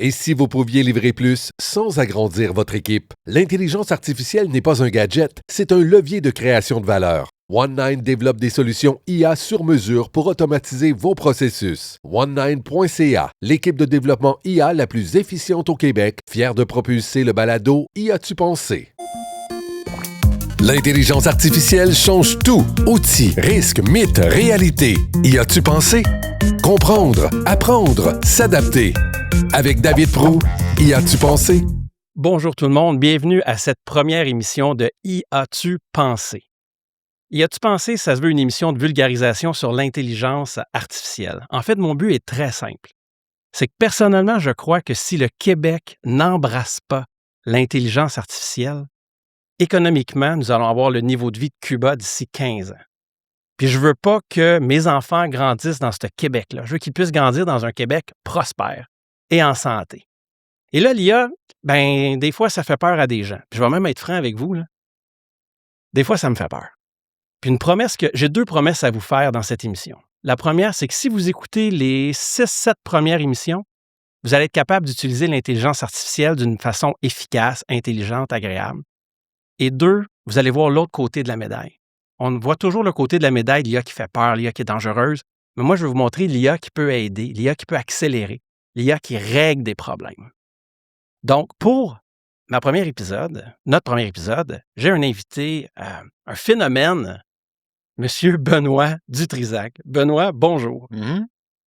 Et si vous pouviez livrer plus sans agrandir votre équipe? L'intelligence artificielle n'est pas un gadget, c'est un levier de création de valeur. One9 développe des solutions IA sur mesure pour automatiser vos processus. One9.ca, l'équipe de développement IA la plus efficiente au Québec, fière de propulser le balado Y a-tu pensé? L'intelligence artificielle change tout. Outils, risques, mythes, réalité. Y as-tu pensé? Comprendre, apprendre, s'adapter. Avec David Proulx, Y as-tu pensé? Bonjour tout le monde, bienvenue à cette première émission de Y as-tu pensé? Y as-tu pensé, ça se veut une émission de vulgarisation sur l'intelligence artificielle. En fait, mon but est très simple. C'est que personnellement, je crois que si le Québec n'embrasse pas l'intelligence artificielle, économiquement, nous allons avoir le niveau de vie de Cuba d'ici 15 ans. Puis je veux pas que mes enfants grandissent dans ce Québec-là. Je veux qu'ils puissent grandir dans un Québec prospère et en santé. Et là, l'IA, des fois, ça fait peur à des gens. Puis je vais même être franc avec vous, là. Des fois, ça me fait peur. Puis j'ai 2 promesses à vous faire dans cette émission. La première, c'est que si vous écoutez les 6-7 premières émissions, vous allez être capable d'utiliser l'intelligence artificielle d'une façon efficace, intelligente, agréable. Et 2, vous allez voir l'autre côté de la médaille. On voit toujours le côté de la médaille, l'IA qui fait peur, l'IA qui est dangereuse. Mais moi, je vais vous montrer l'IA qui peut aider, l'IA qui peut accélérer, l'IA qui règle des problèmes. Donc, pour notre premier épisode, j'ai un invité, un phénomène, M. Benoît Dutrisac. Benoît, bonjour.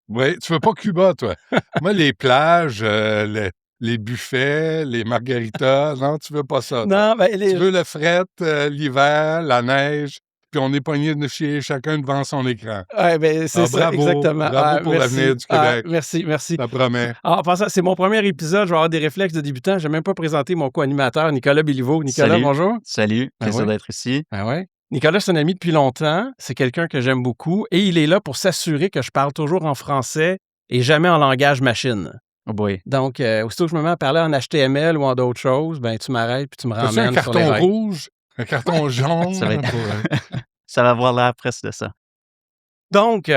Oui, tu veux pas Cuba, toi. Moi, les plages, les buffets, les margaritas, non, tu veux pas ça. Non, Tu veux le fret, l'hiver, la neige, puis on est pognés de chier chacun devant son écran. Oui, c'est ça, bravo, exactement. Bravo pour l'avenir du Québec. Merci. Ça promet. En passant, c'est mon premier épisode, je vais avoir des réflexes de débutant. Je n'ai même pas présenté mon co-animateur, Nicolas Béliveau. Nicolas, Salut. bonjour. Salut, plaisir d'être ici. Ouais. Nicolas, c'est un ami depuis longtemps. C'est quelqu'un que j'aime beaucoup. Et il est là pour s'assurer que je parle toujours en français et jamais en langage machine. Oh boy. Donc, aussitôt que je me mets à parler en HTML ou en d'autres choses, tu m'arrêtes puis tu me ramènes un carton rouge, un carton jaune. Ça va être ça va avoir l'air presque de ça. Donc,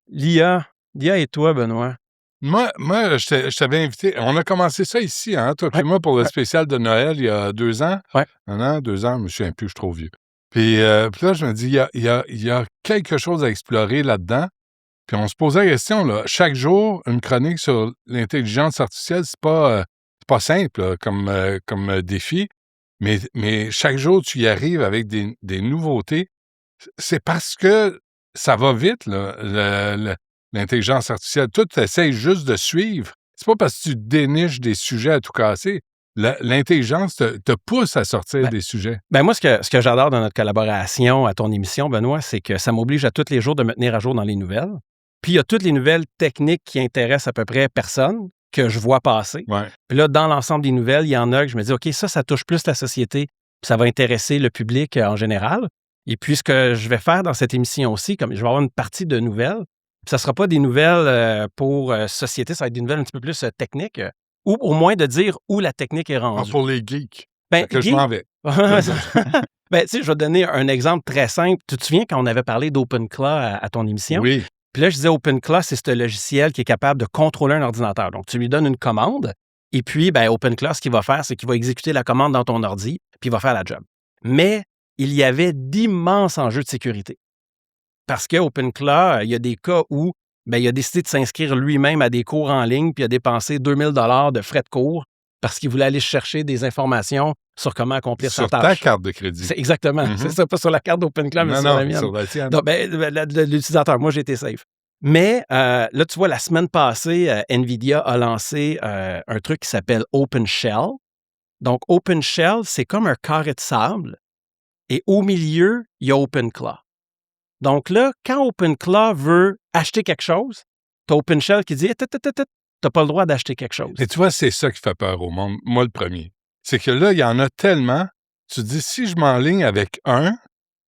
l'IA et toi, Benoît? Moi, je t'avais invité. On a commencé ça ici, hein, toi puis moi, pour le spécial de Noël il y a 2 ans. Ouais. 1 an, 2 ans, je me souviens plus, je suis trop vieux. Puis là, je me dis, il y a quelque chose à explorer là-dedans. Puis on se posait la question, là, chaque jour, une chronique sur l'intelligence artificielle, c'est pas simple là, comme défi, mais chaque jour, tu y arrives avec des nouveautés. C'est parce que ça va vite, là, l'intelligence artificielle. Toi, tu essaies juste de suivre. C'est pas parce que tu déniches des sujets à tout casser. L'intelligence te pousse à sortir des sujets. Moi, ce que j'adore dans notre collaboration à ton émission, Benoît, c'est que ça m'oblige à tous les jours de me tenir à jour dans les nouvelles. Puis il y a toutes les nouvelles techniques qui intéressent à peu près personne que je vois passer. Ouais. Puis là, dans l'ensemble des nouvelles, il y en a que je me dis, OK, ça touche plus la société, puis ça va intéresser le public en général. Et puis, ce que je vais faire dans cette émission aussi, comme je vais avoir une partie de nouvelles, puis ça ne sera pas des nouvelles pour société, ça va être des nouvelles un petit peu plus techniques, ou au moins de dire où la technique est rendue. Pour les geeks. Je m'en vais. Je vais te donner un exemple très simple. Tu te souviens quand on avait parlé d'OpenClaw à ton émission? Oui. Puis là, je disais OpenClaw, c'est ce logiciel qui est capable de contrôler un ordinateur. Donc, tu lui donnes une commande, et puis, OpenClaw, ce qu'il va faire, c'est qu'il va exécuter la commande dans ton ordi, puis il va faire la job. Mais il y avait d'immenses enjeux de sécurité. Parce que OpenClaw, il y a des cas où il a décidé de s'inscrire lui-même à des cours en ligne, puis il a dépensé 2000 $ de frais de cours parce qu'il voulait aller chercher des informations sur comment accomplir sa tâche. Sur ta carte de crédit. C'est exactement. C'est ça, pas sur la carte d'OpenClaw, mais sur la mienne. Sur la tienne. Donc, l'utilisateur, moi, j'ai été safe. Mais là, tu vois, la semaine passée, NVIDIA a lancé un truc qui s'appelle OpenShell. Donc, OpenShell, c'est comme un carré de sable. Et au milieu, il y a OpenClaw. Donc là, quand OpenClaw veut acheter quelque chose, tu as OpenShell qui dit « tu n'as pas le droit d'acheter quelque chose ». Et tu vois, c'est ça qui fait peur au monde. Moi, le premier. C'est que là, il y en a tellement. Tu te dis, si je m'enligne avec un,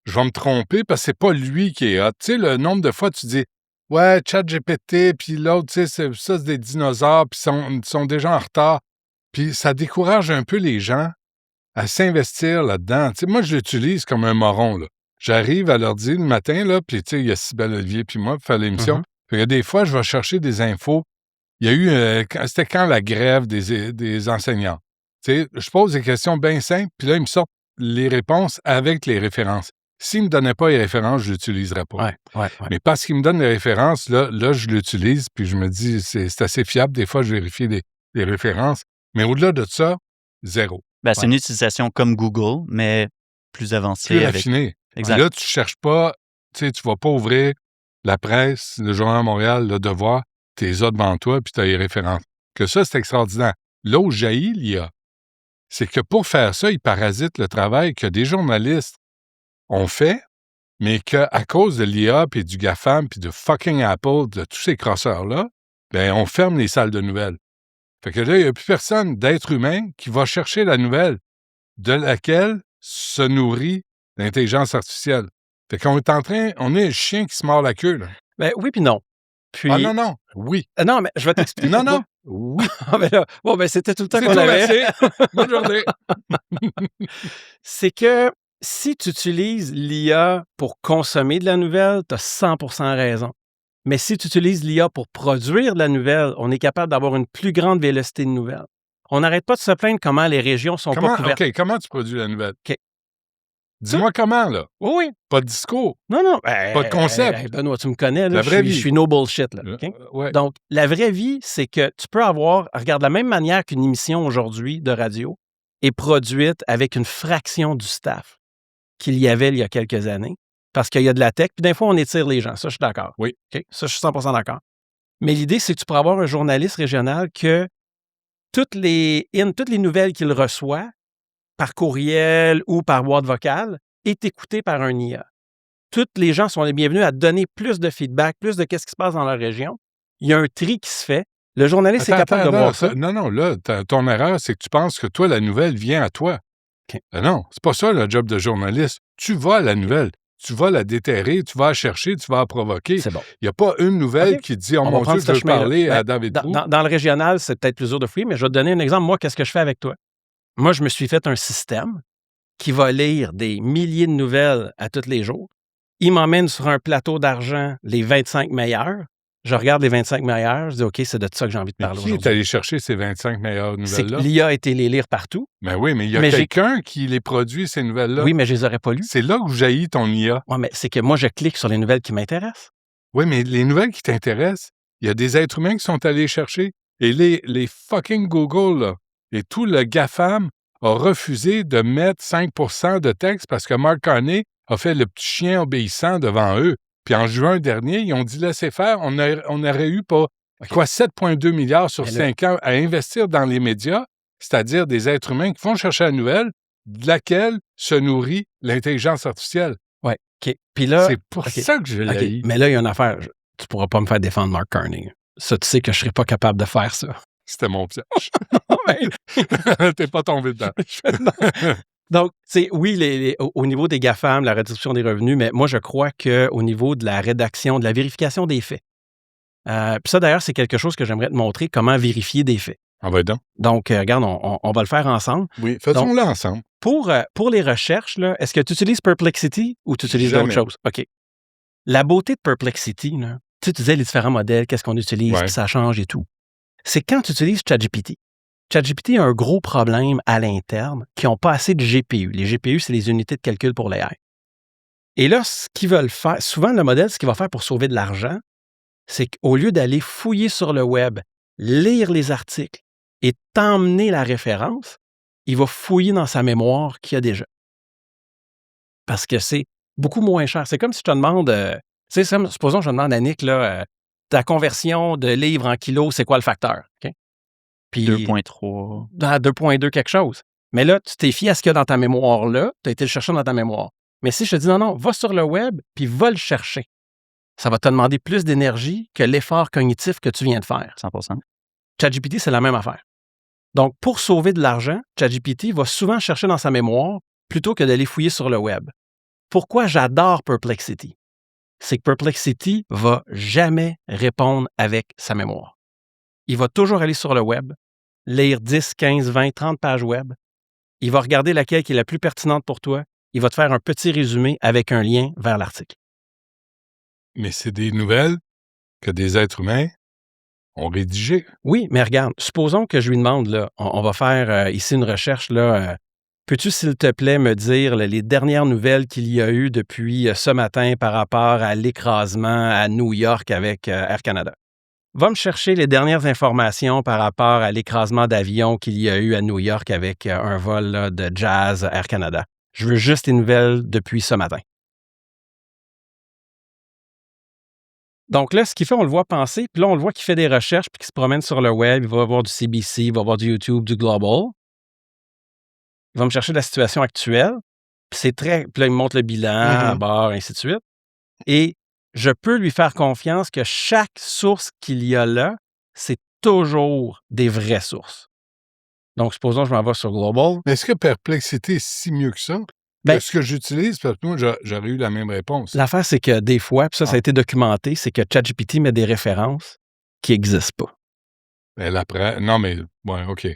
je vais me tromper parce que c'est pas lui qui est hot. Tu sais, le nombre de fois, tu dis, ouais, ChatGPT, puis l'autre, tu sais, c'est des dinosaures, puis ils sont déjà en retard. Puis ça décourage un peu les gens à s'investir là-dedans. Tu sais, moi, je l'utilise comme un moron, là. J'arrive à l'ordi le matin, là, puis tu sais, il y a Cybèle Olivier puis moi pour faire l'émission. Puis il y a des fois, je vais chercher des infos il y a eu, c'était quand la grève des enseignants? Tu sais, je pose des questions bien simples, puis là, ils me sortent les réponses avec les références. S'ils ne me donnaient pas les références, je ne l'utiliserais pas. Ouais. Mais parce qu'ils me donnent les références, là je l'utilise, puis je me dis, c'est assez fiable. Des fois, je vérifie les références. Mais au-delà de ça, zéro. Ben, c'est une utilisation comme Google, mais plus avancée. Plus raffiné. Exact. Puis là, tu ne cherches pas, tu sais, tu ne vas pas ouvrir la presse, le Journal de Montréal, Le Devoir, tu les as devant toi, puis tu as les références. Que ça, c'est extraordinaire. Là où jaillit l'IA, c'est que pour faire ça, ils parasitent le travail que des journalistes ont fait, mais qu'à cause de l'IA, puis du GAFAM, puis de fucking Apple, de tous ces crosseurs-là, ben on ferme les salles de nouvelles. Fait que là, il n'y a plus personne d'être humain qui va chercher la nouvelle de laquelle se nourrit l'intelligence artificielle. Fait qu'on est on est un chien qui se mord la queue, là. Ben oui puis non. Puis... Ah non, oui. Non, mais je vais t'expliquer. Non, oui. Ben là, bon, ben c'était tout le temps C'est qu'on tout, avait. merci. Bonne journée. C'est que si tu utilises l'IA pour consommer de la nouvelle, tu as 100% raison. Mais si tu utilises l'IA pour produire de la nouvelle, on est capable d'avoir une plus grande vélocité de nouvelles. On n'arrête pas de se plaindre comment les régions sont pas couvertes. OK, comment tu produis la nouvelle? OK. Dis-moi comment, là. Oui. Pas de discours. Non. Pas de concept. Benoît, tu me connais, là. La vraie vie. Je suis no bullshit, là. OK? Ouais. Donc, la vraie vie, c'est que tu peux avoir, regarde, de la même manière qu'une émission aujourd'hui de radio est produite avec une fraction du staff qu'il y avait il y a quelques années, parce qu'il y a de la tech, puis des fois, on étire les gens. Ça, je suis d'accord. Oui. OK? Ça, je suis 100% d'accord. Mais l'idée, c'est que tu pourras avoir un journaliste régional que toutes les nouvelles qu'il reçoit par courriel ou par boîte vocale est écoutée par un IA. Tous les gens sont les bienvenus à donner plus de feedback, plus de qu'est-ce qui se passe dans leur région. Il y a un tri qui se fait. Le journaliste est capable de voir ça. Non, là, ton erreur, c'est que tu penses que toi, la nouvelle vient à toi. OK. Non, c'est pas ça le job de journaliste. Tu vas à la nouvelle. Tu vas la déterrer, tu vas la chercher, tu vas la provoquer. C'est bon. Il n'y a pas une nouvelle qui dit « Oh mon Dieu, je veux parler à David Proulx. » Dans le régional, c'est peut-être plus dur de fouiller, mais je vais te donner un exemple. Moi, qu'est-ce que je fais avec toi? Moi, je me suis fait un système qui va lire des milliers de nouvelles à tous les jours. Il m'emmène sur un plateau d'argent les 25 meilleurs. Je regarde les 25 meilleurs, je dis « OK, c'est de ça que j'ai envie de parler aujourd'hui. » Qui est allé chercher ces 25 meilleures nouvelles-là? L'IA a été les lire partout. Ben oui, mais il y a quelqu'un qui les produit, ces nouvelles-là. Oui, mais je les aurais pas lues. C'est là où jaillit ton IA. Oui, mais c'est que moi, je clique sur les nouvelles qui m'intéressent. Oui, mais les nouvelles qui t'intéressent, il y a des êtres humains qui sont allés chercher. Et les fucking Google, là, et tout le GAFAM a refusé de mettre 5% de texte parce que Mark Carney a fait le petit chien obéissant devant eux. Puis en juin dernier, ils ont dit « Laissez faire, on aurait eu pas 7,2 milliards sur 5 ans à investir dans les médias, c'est-à-dire des êtres humains qui vont chercher la nouvelle, de laquelle se nourrit l'intelligence artificielle. » Oui, OK. Puis là... C'est pour ça que je l'ai. Mais là, il y a une affaire. Tu ne pourras pas me faire défendre Mark Carney. Ça, tu sais que je ne serais pas capable de faire ça. C'était mon piège. T'es pas tombé dedans. Donc, oui, au niveau des GAFAM, la redistribution des revenus, mais moi, je crois qu'au niveau de la rédaction, de la vérification des faits. Puis ça, d'ailleurs, c'est quelque chose que j'aimerais te montrer, comment vérifier des faits. Ah ben donc. Donc, regarde, on va le faire ensemble. Oui, faisons-le ensemble. Pour les recherches, là, est-ce que tu utilises Perplexity ou tu utilises d'autres choses? OK. La beauté de Perplexity, là, tu disais les différents modèles, qu'est-ce qu'on utilise, puis ça change et tout. C'est quand tu utilises ChatGPT. ChatGPT a un gros problème à l'interne qui n'ont pas assez de GPU. Les GPU, c'est les unités de calcul pour l'AI. Et là, ce qu'ils veulent faire, souvent le modèle, ce qu'il va faire pour sauver de l'argent, c'est qu'au lieu d'aller fouiller sur le web, lire les articles et t'emmener la référence, il va fouiller dans sa mémoire qu'il y a déjà. Parce que c'est beaucoup moins cher. C'est comme si je te demande, supposons que je demande à Nick, là, ta conversion de livres en kilos, c'est quoi le facteur? Okay? Puis 2,3. 2,2 quelque chose. Mais là, tu t'es fié à ce qu'il y a dans ta mémoire là, tu as été le chercher dans ta mémoire. Mais si je te dis non, va sur le web, puis va le chercher. Ça va te demander plus d'énergie que l'effort cognitif que tu viens de faire. 100%. ChatGPT, c'est la même affaire. Donc, pour sauver de l'argent, ChatGPT va souvent chercher dans sa mémoire plutôt que d'aller fouiller sur le web. Pourquoi j'adore Perplexity? C'est que Perplexity va jamais répondre avec sa mémoire. Il va toujours aller sur le web, lire 10, 15, 20, 30 pages web. Il va regarder laquelle qui est la plus pertinente pour toi. Il va te faire un petit résumé avec un lien vers l'article. Mais c'est des nouvelles que des êtres humains ont rédigé. Oui, mais regarde, supposons que je lui demande, là, on va faire ici une recherche, là. Peux-tu, s'il te plaît, me dire les dernières nouvelles qu'il y a eu depuis ce matin par rapport à l'écrasement à New York avec Air Canada? Va me chercher les dernières informations par rapport à l'écrasement d'avion qu'il y a eu à New York avec un vol là, de Jazz Air Canada. Je veux juste les nouvelles depuis ce matin. Donc là, ce qu'il fait, on le voit penser, puis là, on le voit qu'il fait des recherches, puis qu'il se promène sur le web, il va voir du CBC, il va voir du YouTube, du Global. Il va me chercher la situation actuelle, puis c'est très... Puis là, il me montre le bilan, à bord, ainsi de suite. Et je peux lui faire confiance que chaque source qu'il y a là, c'est toujours des vraies sources. Donc, supposons que je m'en vais sur Global. Mais est-ce que Perplexity est si mieux que ça? Ben, ce que j'utilise, parce que moi, j'aurais eu la même réponse. L'affaire, c'est que des fois, puis ça a été documenté, c'est que ChatGPT met des références qui n'existent pas. Elle apprend. Non, mais, ouais, OK.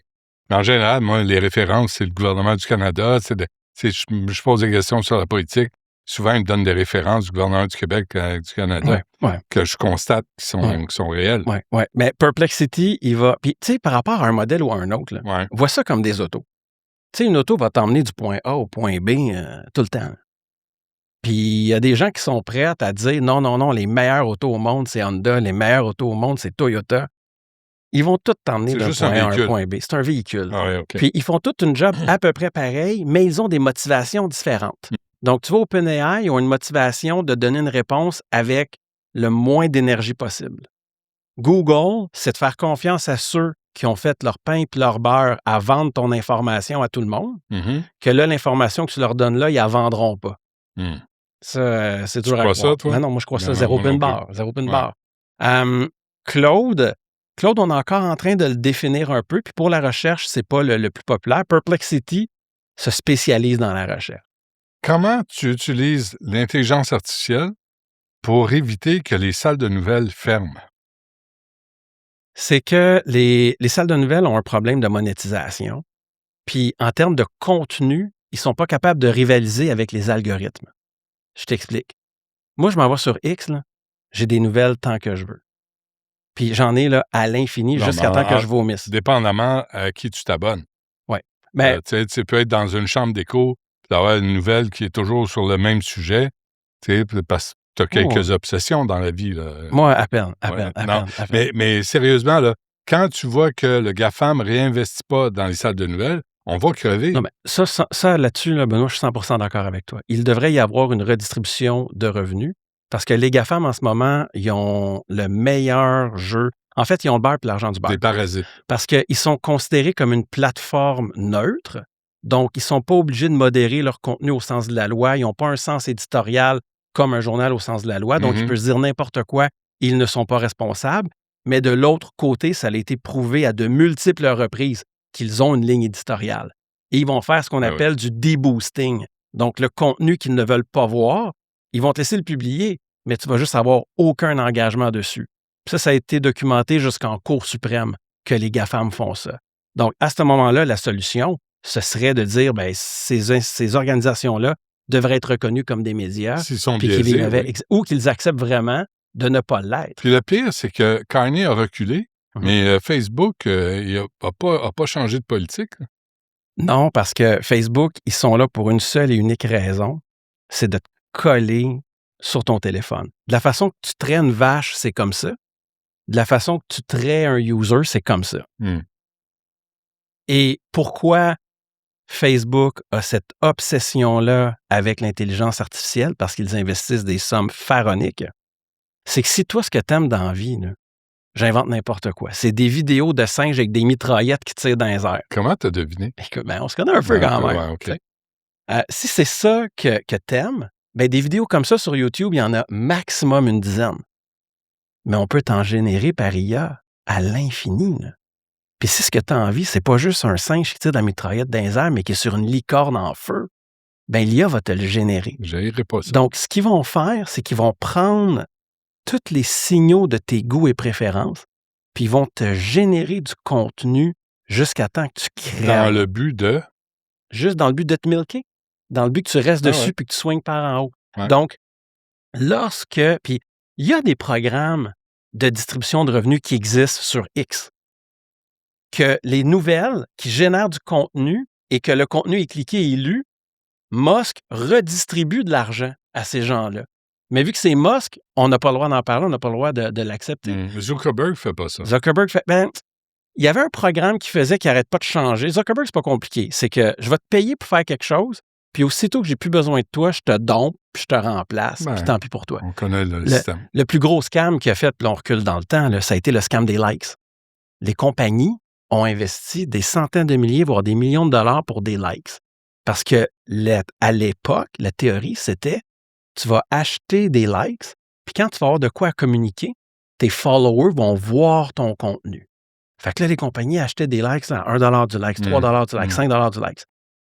Mais en général, moi, les références, c'est le gouvernement du Canada. Je pose des questions sur la politique. Souvent, ils me donnent des références du gouvernement du Québec, du Canada, que je constate qui sont réelles. Oui. Mais Perplexity, il va... Puis, tu sais, par rapport à un modèle ou à un autre, là, vois ça comme des autos. Tu sais, une auto va t'emmener du point A au point B tout le temps. Puis, il y a des gens qui sont prêts à dire non, les meilleures autos au monde, c'est Honda, les meilleures autos au monde, c'est Toyota. Ils vont tous t'emmener d'un point A à un point B. C'est un véhicule. Ah ouais, okay. Puis, ils font toute une job à peu près pareil, mais ils ont des motivations différentes. Donc, tu vois, OpenAI, ils ont une motivation de donner une réponse avec le moins d'énergie possible. Google, c'est de faire confiance à ceux qui ont fait leur pain et leur beurre à vendre ton information à tout le monde, que là, l'information que tu leur donnes là, ils ne la vendront pas. Ça, c'est dur à croire. Ça, toi? Non, moi, je crois ça zéro pin bar. Claude, on est encore en train de le définir un peu, puis pour la recherche, c'est pas le plus populaire. Perplexity se spécialise dans la recherche. Comment tu utilises l'intelligence artificielle pour éviter que les salles de nouvelles ferment? C'est que les salles de nouvelles ont un problème de monétisation. Puis, en termes de contenu, ils ne sont pas capables de rivaliser avec les algorithmes. Je t'explique. Moi, je m'en vais sur X, là, j'ai des nouvelles tant que je veux. Puis, j'en ai là, à l'infini jusqu'à temps que je vomisse. Dépendamment à qui tu t'abonnes. Oui. Mais tu peux être dans une chambre d'écho et avoir une nouvelle qui est toujours sur le même sujet, parce que tu as quelques obsessions dans la vie. Là. Moi, à peine. Mais sérieusement, là, quand tu vois que le GAFAM ne réinvestit pas dans les salles de nouvelles, on va crever. Non, mais ça là-dessus, là, Benoît, je suis 100% d'accord avec toi. Il devrait y avoir une redistribution de revenus parce que les GAFAM, en ce moment, ils ont le meilleur jeu. En fait, ils ont le beurre et l'argent du beurre. Des parasites. Parce qu'ils sont considérés comme une plateforme neutre. Donc, ils ne sont pas obligés de modérer leur contenu au sens de la loi. Ils n'ont pas un sens éditorial comme un journal au sens de la loi. Donc, ils peuvent se dire n'importe quoi. Ils ne sont pas responsables. Mais de l'autre côté, ça a été prouvé à de multiples reprises qu'ils ont une ligne éditoriale. Et ils vont faire ce qu'on appelle du deboosting. Donc, le contenu qu'ils ne veulent pas voir, ils vont te laisser le publier, mais tu vas juste avoir aucun engagement dessus. Puis ça a été documenté jusqu'en Cour suprême que les GAFAM font ça. Donc, à ce moment-là, la solution, ce serait de dire, bien, ces organisations-là devraient être reconnues comme des médias. S'ils sont biaisés, ou qu'ils acceptent vraiment de ne pas l'être. Puis le pire, c'est que Carney a reculé, mais Facebook, il n'a pas changé de politique. Non, parce que Facebook, ils sont là pour une seule et unique raison, c'est de te coller sur ton téléphone. De la façon que tu traites une vache, c'est comme ça. De la façon que tu traites un user, c'est comme ça. Et pourquoi Facebook a cette obsession-là avec l'intelligence artificielle, parce qu'ils investissent des sommes pharaoniques, c'est que si toi, ce que tu aimes dans la vie, là, j'invente n'importe quoi. C'est des vidéos de singes avec des mitraillettes qui tirent dans les airs. Comment t'as deviné? Écoute, on se connaît un peu quand même. Ouais, okay. Si c'est ça que t'aimes, ben des vidéos comme ça sur YouTube, il y en a maximum une dizaine. Mais on peut t'en générer par IA à l'infini. Là. Puis si ce que tu as envie, c'est pas juste un singe qui tire dans la mitraillette dans les airs, mais qui est sur une licorne en feu, ben l'IA va te le générer. J'aimerais pas ça. Donc, ce qu'ils vont faire, c'est qu'ils vont prendre tous les signaux de tes goûts et préférences, puis ils vont te générer du contenu jusqu'à temps que tu crées. Dans le but de? Juste dans le but de te milquer. Dans le but que tu restes dessus puis que tu swingues par en haut. Ouais. Donc, puis il y a des programmes de distribution de revenus qui existent sur X. Que les nouvelles qui génèrent du contenu et que le contenu est cliqué et lu, Musk redistribue de l'argent à ces gens-là. Mais vu que c'est Musk, on n'a pas le droit d'en parler, on n'a pas le droit de l'accepter. Zuckerberg ne fait pas ça. Zuckerberg fait... il y avait un programme qui faisait qu'il n'arrête pas de changer. Zuckerberg, c'est pas compliqué. C'est que je vais te payer pour faire quelque chose, puis aussitôt que j'ai plus besoin de toi, je te dompe, puis je te remplace, puis tant pis pour toi. On connaît le système. Le plus gros scam qu'il a fait, puis là, on recule dans le temps, là, ça a été le scam des likes. Les compagnies ont investi des centaines de milliers, voire des millions de dollars pour des likes. Parce que à l'époque, la théorie, c'était tu vas acheter des likes, puis quand tu vas avoir de quoi communiquer, tes followers vont voir ton contenu. Fait que là, les compagnies achetaient des likes à 1 $ du like, 3 $ du like, 5 $ du like.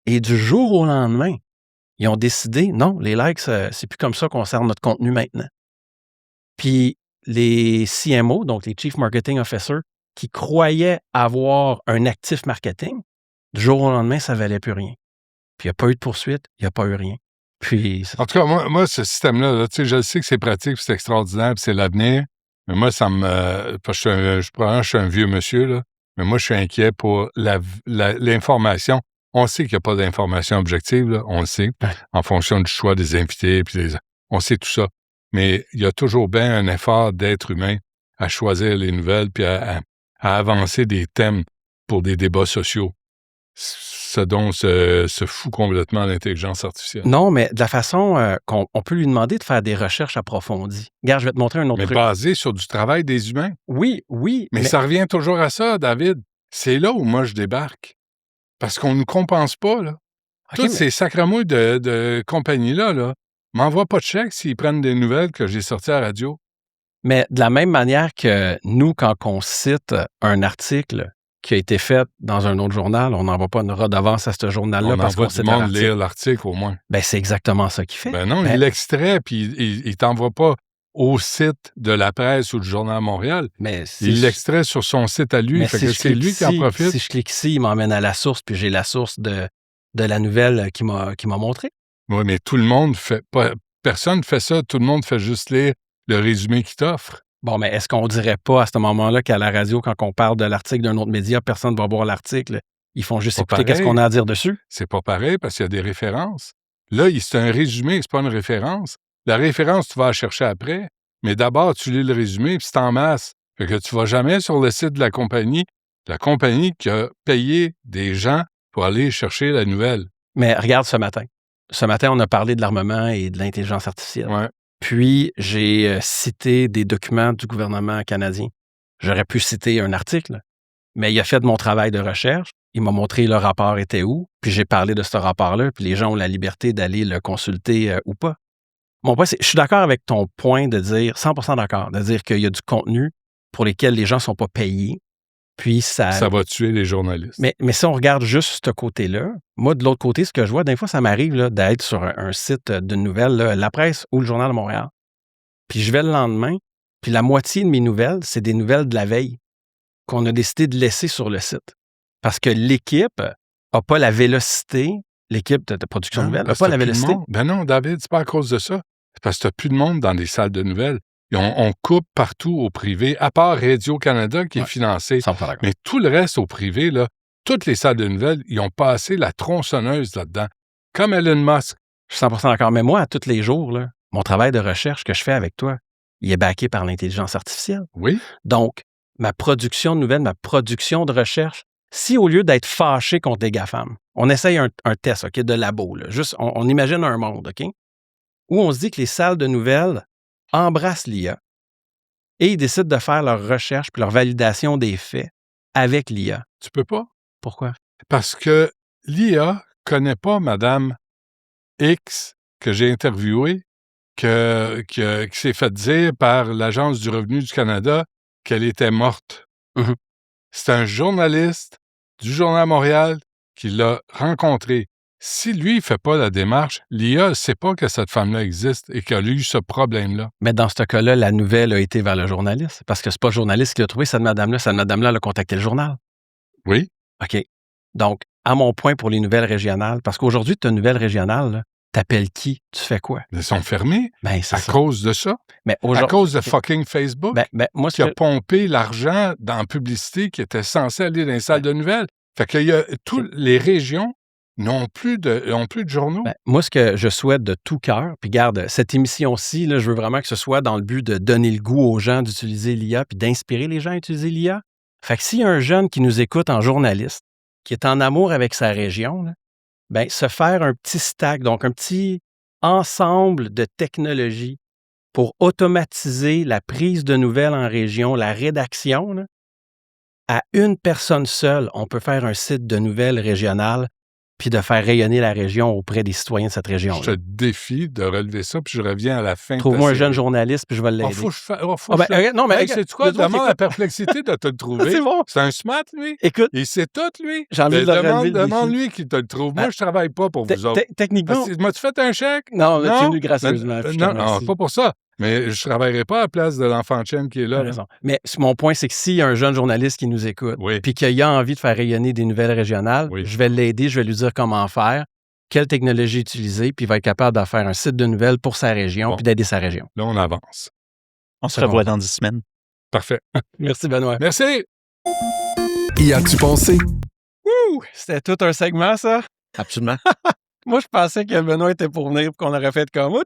Et du jour au lendemain, ils ont décidé, non, les likes, c'est plus comme ça qu'on sert notre contenu maintenant. Puis les CMO, donc les Chief Marketing Officers, qui croyaient avoir un actif marketing, du jour au lendemain, ça ne valait plus rien. Puis il n'y a pas eu de poursuite, il n'y a pas eu rien. Puis, en tout cas, moi ce système-là, là, je sais que c'est pratique, c'est extraordinaire, puis c'est l'avenir, mais moi, ça me... Parce que je suis un vieux monsieur, là, mais moi, je suis inquiet pour l'information. On sait qu'il n'y a pas d'information objective, là, on le sait, en fonction du choix des invités, puis on sait tout ça. Mais il y a toujours bien un effort d'être humain à choisir les nouvelles, puis à avancer des thèmes pour des débats sociaux. Ce dont se fout complètement l'intelligence artificielle. Non, mais de la façon qu'on peut lui demander de faire des recherches approfondies. Regarde, je vais te montrer un autre truc. Mais basé sur du travail des humains. Oui. Mais ça revient toujours à ça, David. C'est là où moi je débarque. Parce qu'on ne nous compense pas, là. Toutes ces sacramouilles de compagnies-là, m'envoient pas de chèque s'ils prennent des nouvelles que j'ai sorties à la radio. Mais de la même manière que nous, quand on cite un article qui a été fait dans un autre journal, on n'envoie pas une redevance à ce journal-là parce qu'on cite l'article. On envoie lire l'article, au moins. Ben, c'est exactement ça qu'il fait. Ben non, il l'extrait, puis il t'envoie pas au site de la presse ou du Journal Montréal. Mais il l'extrait sur son site à lui. Fait que c'est lui qui en profite. Si je clique ici, il m'emmène à la source, puis j'ai la source de la nouvelle qu'il m'a montré. Oui, mais tout le monde fait pas... Personne ne fait ça. Tout le monde fait juste lire le résumé qu'il t'offre. Bon, mais est-ce qu'on ne dirait pas à ce moment-là qu'à la radio, quand on parle de l'article d'un autre média, personne ne va voir l'article? Ils font juste écouter qu'est-ce qu'on a à dire dessus? C'est pas pareil parce qu'il y a des références. Là, c'est un résumé, c'est pas une référence. La référence, tu vas la chercher après, mais d'abord, tu lis le résumé, puis c'est en masse. Fait que tu vas jamais sur le site de la compagnie qui a payé des gens pour aller chercher la nouvelle. Mais regarde ce matin. Ce matin, on a parlé de l'armement et de l'intelligence artificielle. Ouais. Puis, j'ai cité des documents du gouvernement canadien. J'aurais pu citer un article, mais il a fait de mon travail de recherche. Il m'a montré le rapport était où, puis j'ai parlé de ce rapport-là, puis les gens ont la liberté d'aller le consulter ou pas. Mon point, c'est, je suis d'accord avec ton point de dire, 100% d'accord, de dire qu'il y a du contenu pour lesquels les gens ne sont pas payés, puis ça va tuer les journalistes. Mais si on regarde juste ce côté-là, moi, de l'autre côté, ce que je vois, des fois, ça m'arrive là, d'être sur un site d'une nouvelle, là, La Presse ou le Journal de Montréal. Puis je vais le lendemain, puis la moitié de mes nouvelles, c'est des nouvelles de la veille qu'on a décidé de laisser sur le site. Parce que l'équipe n'a pas la vélocité, l'équipe de production de nouvelles n'a pas la vélocité. Ben non, David, c'est pas à cause de ça. C'est parce que tu n'as plus de monde dans les salles de nouvelles. Et on coupe partout au privé, à part Radio-Canada qui est financé. Mais tout le reste au privé, là, toutes les salles de nouvelles, ils ont passé la tronçonneuse là-dedans. Comme Elon Musk. Je suis 100% d'accord. Mais moi, à tous les jours, là, mon travail de recherche que je fais avec toi, il est backé par l'intelligence artificielle. Oui. Donc, ma production de nouvelles, ma production de recherche, si au lieu d'être fâché contre les GAFAM, on essaye un test de labo, là, juste on imagine un monde, OK? Où on se dit que les salles de nouvelles embrassent l'IA et ils décident de faire leur recherche puis leur validation des faits avec l'IA. Tu peux pas. Pourquoi? Parce que l'IA connaît pas Madame X que j'ai interviewée, qui s'est fait dire par l'Agence du revenu du Canada qu'elle était morte. Mm-hmm. C'est un journaliste du Journal Montréal qui l'a rencontré. Si lui ne fait pas la démarche, l'IA ne sait pas que cette femme-là existe et qu'elle a eu ce problème-là. Mais dans ce cas-là, la nouvelle a été vers le journaliste parce que c'est pas le journaliste qui l'a trouvé, cette madame-là. Cette madame-là, elle a contacté le journal. Oui. OK. Donc, à mon point pour les nouvelles régionales, parce qu'aujourd'hui, tu as une nouvelle régionale, T'appelles qui? Tu fais quoi? Ils sont fermés Ben, c'est à ça. cause de ça. Mais À aujourd'hui, cause de fucking Facebook moi, qui a pompé l'argent dans la publicité qui était censé aller dans les salles de nouvelles. Fait que toutes les régions n'ont plus de journaux. Moi, ce que je souhaite de tout cœur, puis garde, cette émission-ci, là, je veux vraiment que ce soit dans le but de donner le goût aux gens d'utiliser l'IA puis d'inspirer les gens à utiliser l'IA. Fait que s'il y a un jeune qui nous écoute en journaliste, qui est en amour avec sa région, là, ben, se faire un petit stack, donc un petit ensemble de technologies pour automatiser la prise de nouvelles en région, la rédaction, là, à une personne seule, on peut faire un site de nouvelles régionales puis de faire rayonner la région auprès des citoyens de cette région. Je te défie de relever ça, puis je reviens à la fin. Trouve-moi un jeune journaliste, puis je vais l'aider. Non, mais c'est quoi? Demande la perplexité de te le trouver. C'est bon. C'est un smart, lui. Écoute, il sait tout, lui. J'ai envie de le relever. Demande-lui qu'il te le trouve. Moi, je travaille pas pour vous autres. Techniquement. M'as-tu fait un chèque? Non, tu es venu gracieusement. Non, pas pour ça. Mais je ne travaillerai pas à la place de l'enfant de chaîne qui est là. Raison. Mais mon point, c'est que s'il y a un jeune journaliste qui nous écoute, puis qu'il a envie de faire rayonner des nouvelles régionales, je vais l'aider, je vais lui dire comment faire, quelle technologie utiliser, puis il va être capable de faire un site de nouvelles pour sa région, puis d'aider sa région. Là, on avance. On se revoit dans 10 semaines. Parfait. Merci, Benoît. Merci. Y as-tu pensé? C'était tout un segment, ça? Absolument. Moi, je pensais que Benoît était pour venir et qu'on aurait fait comme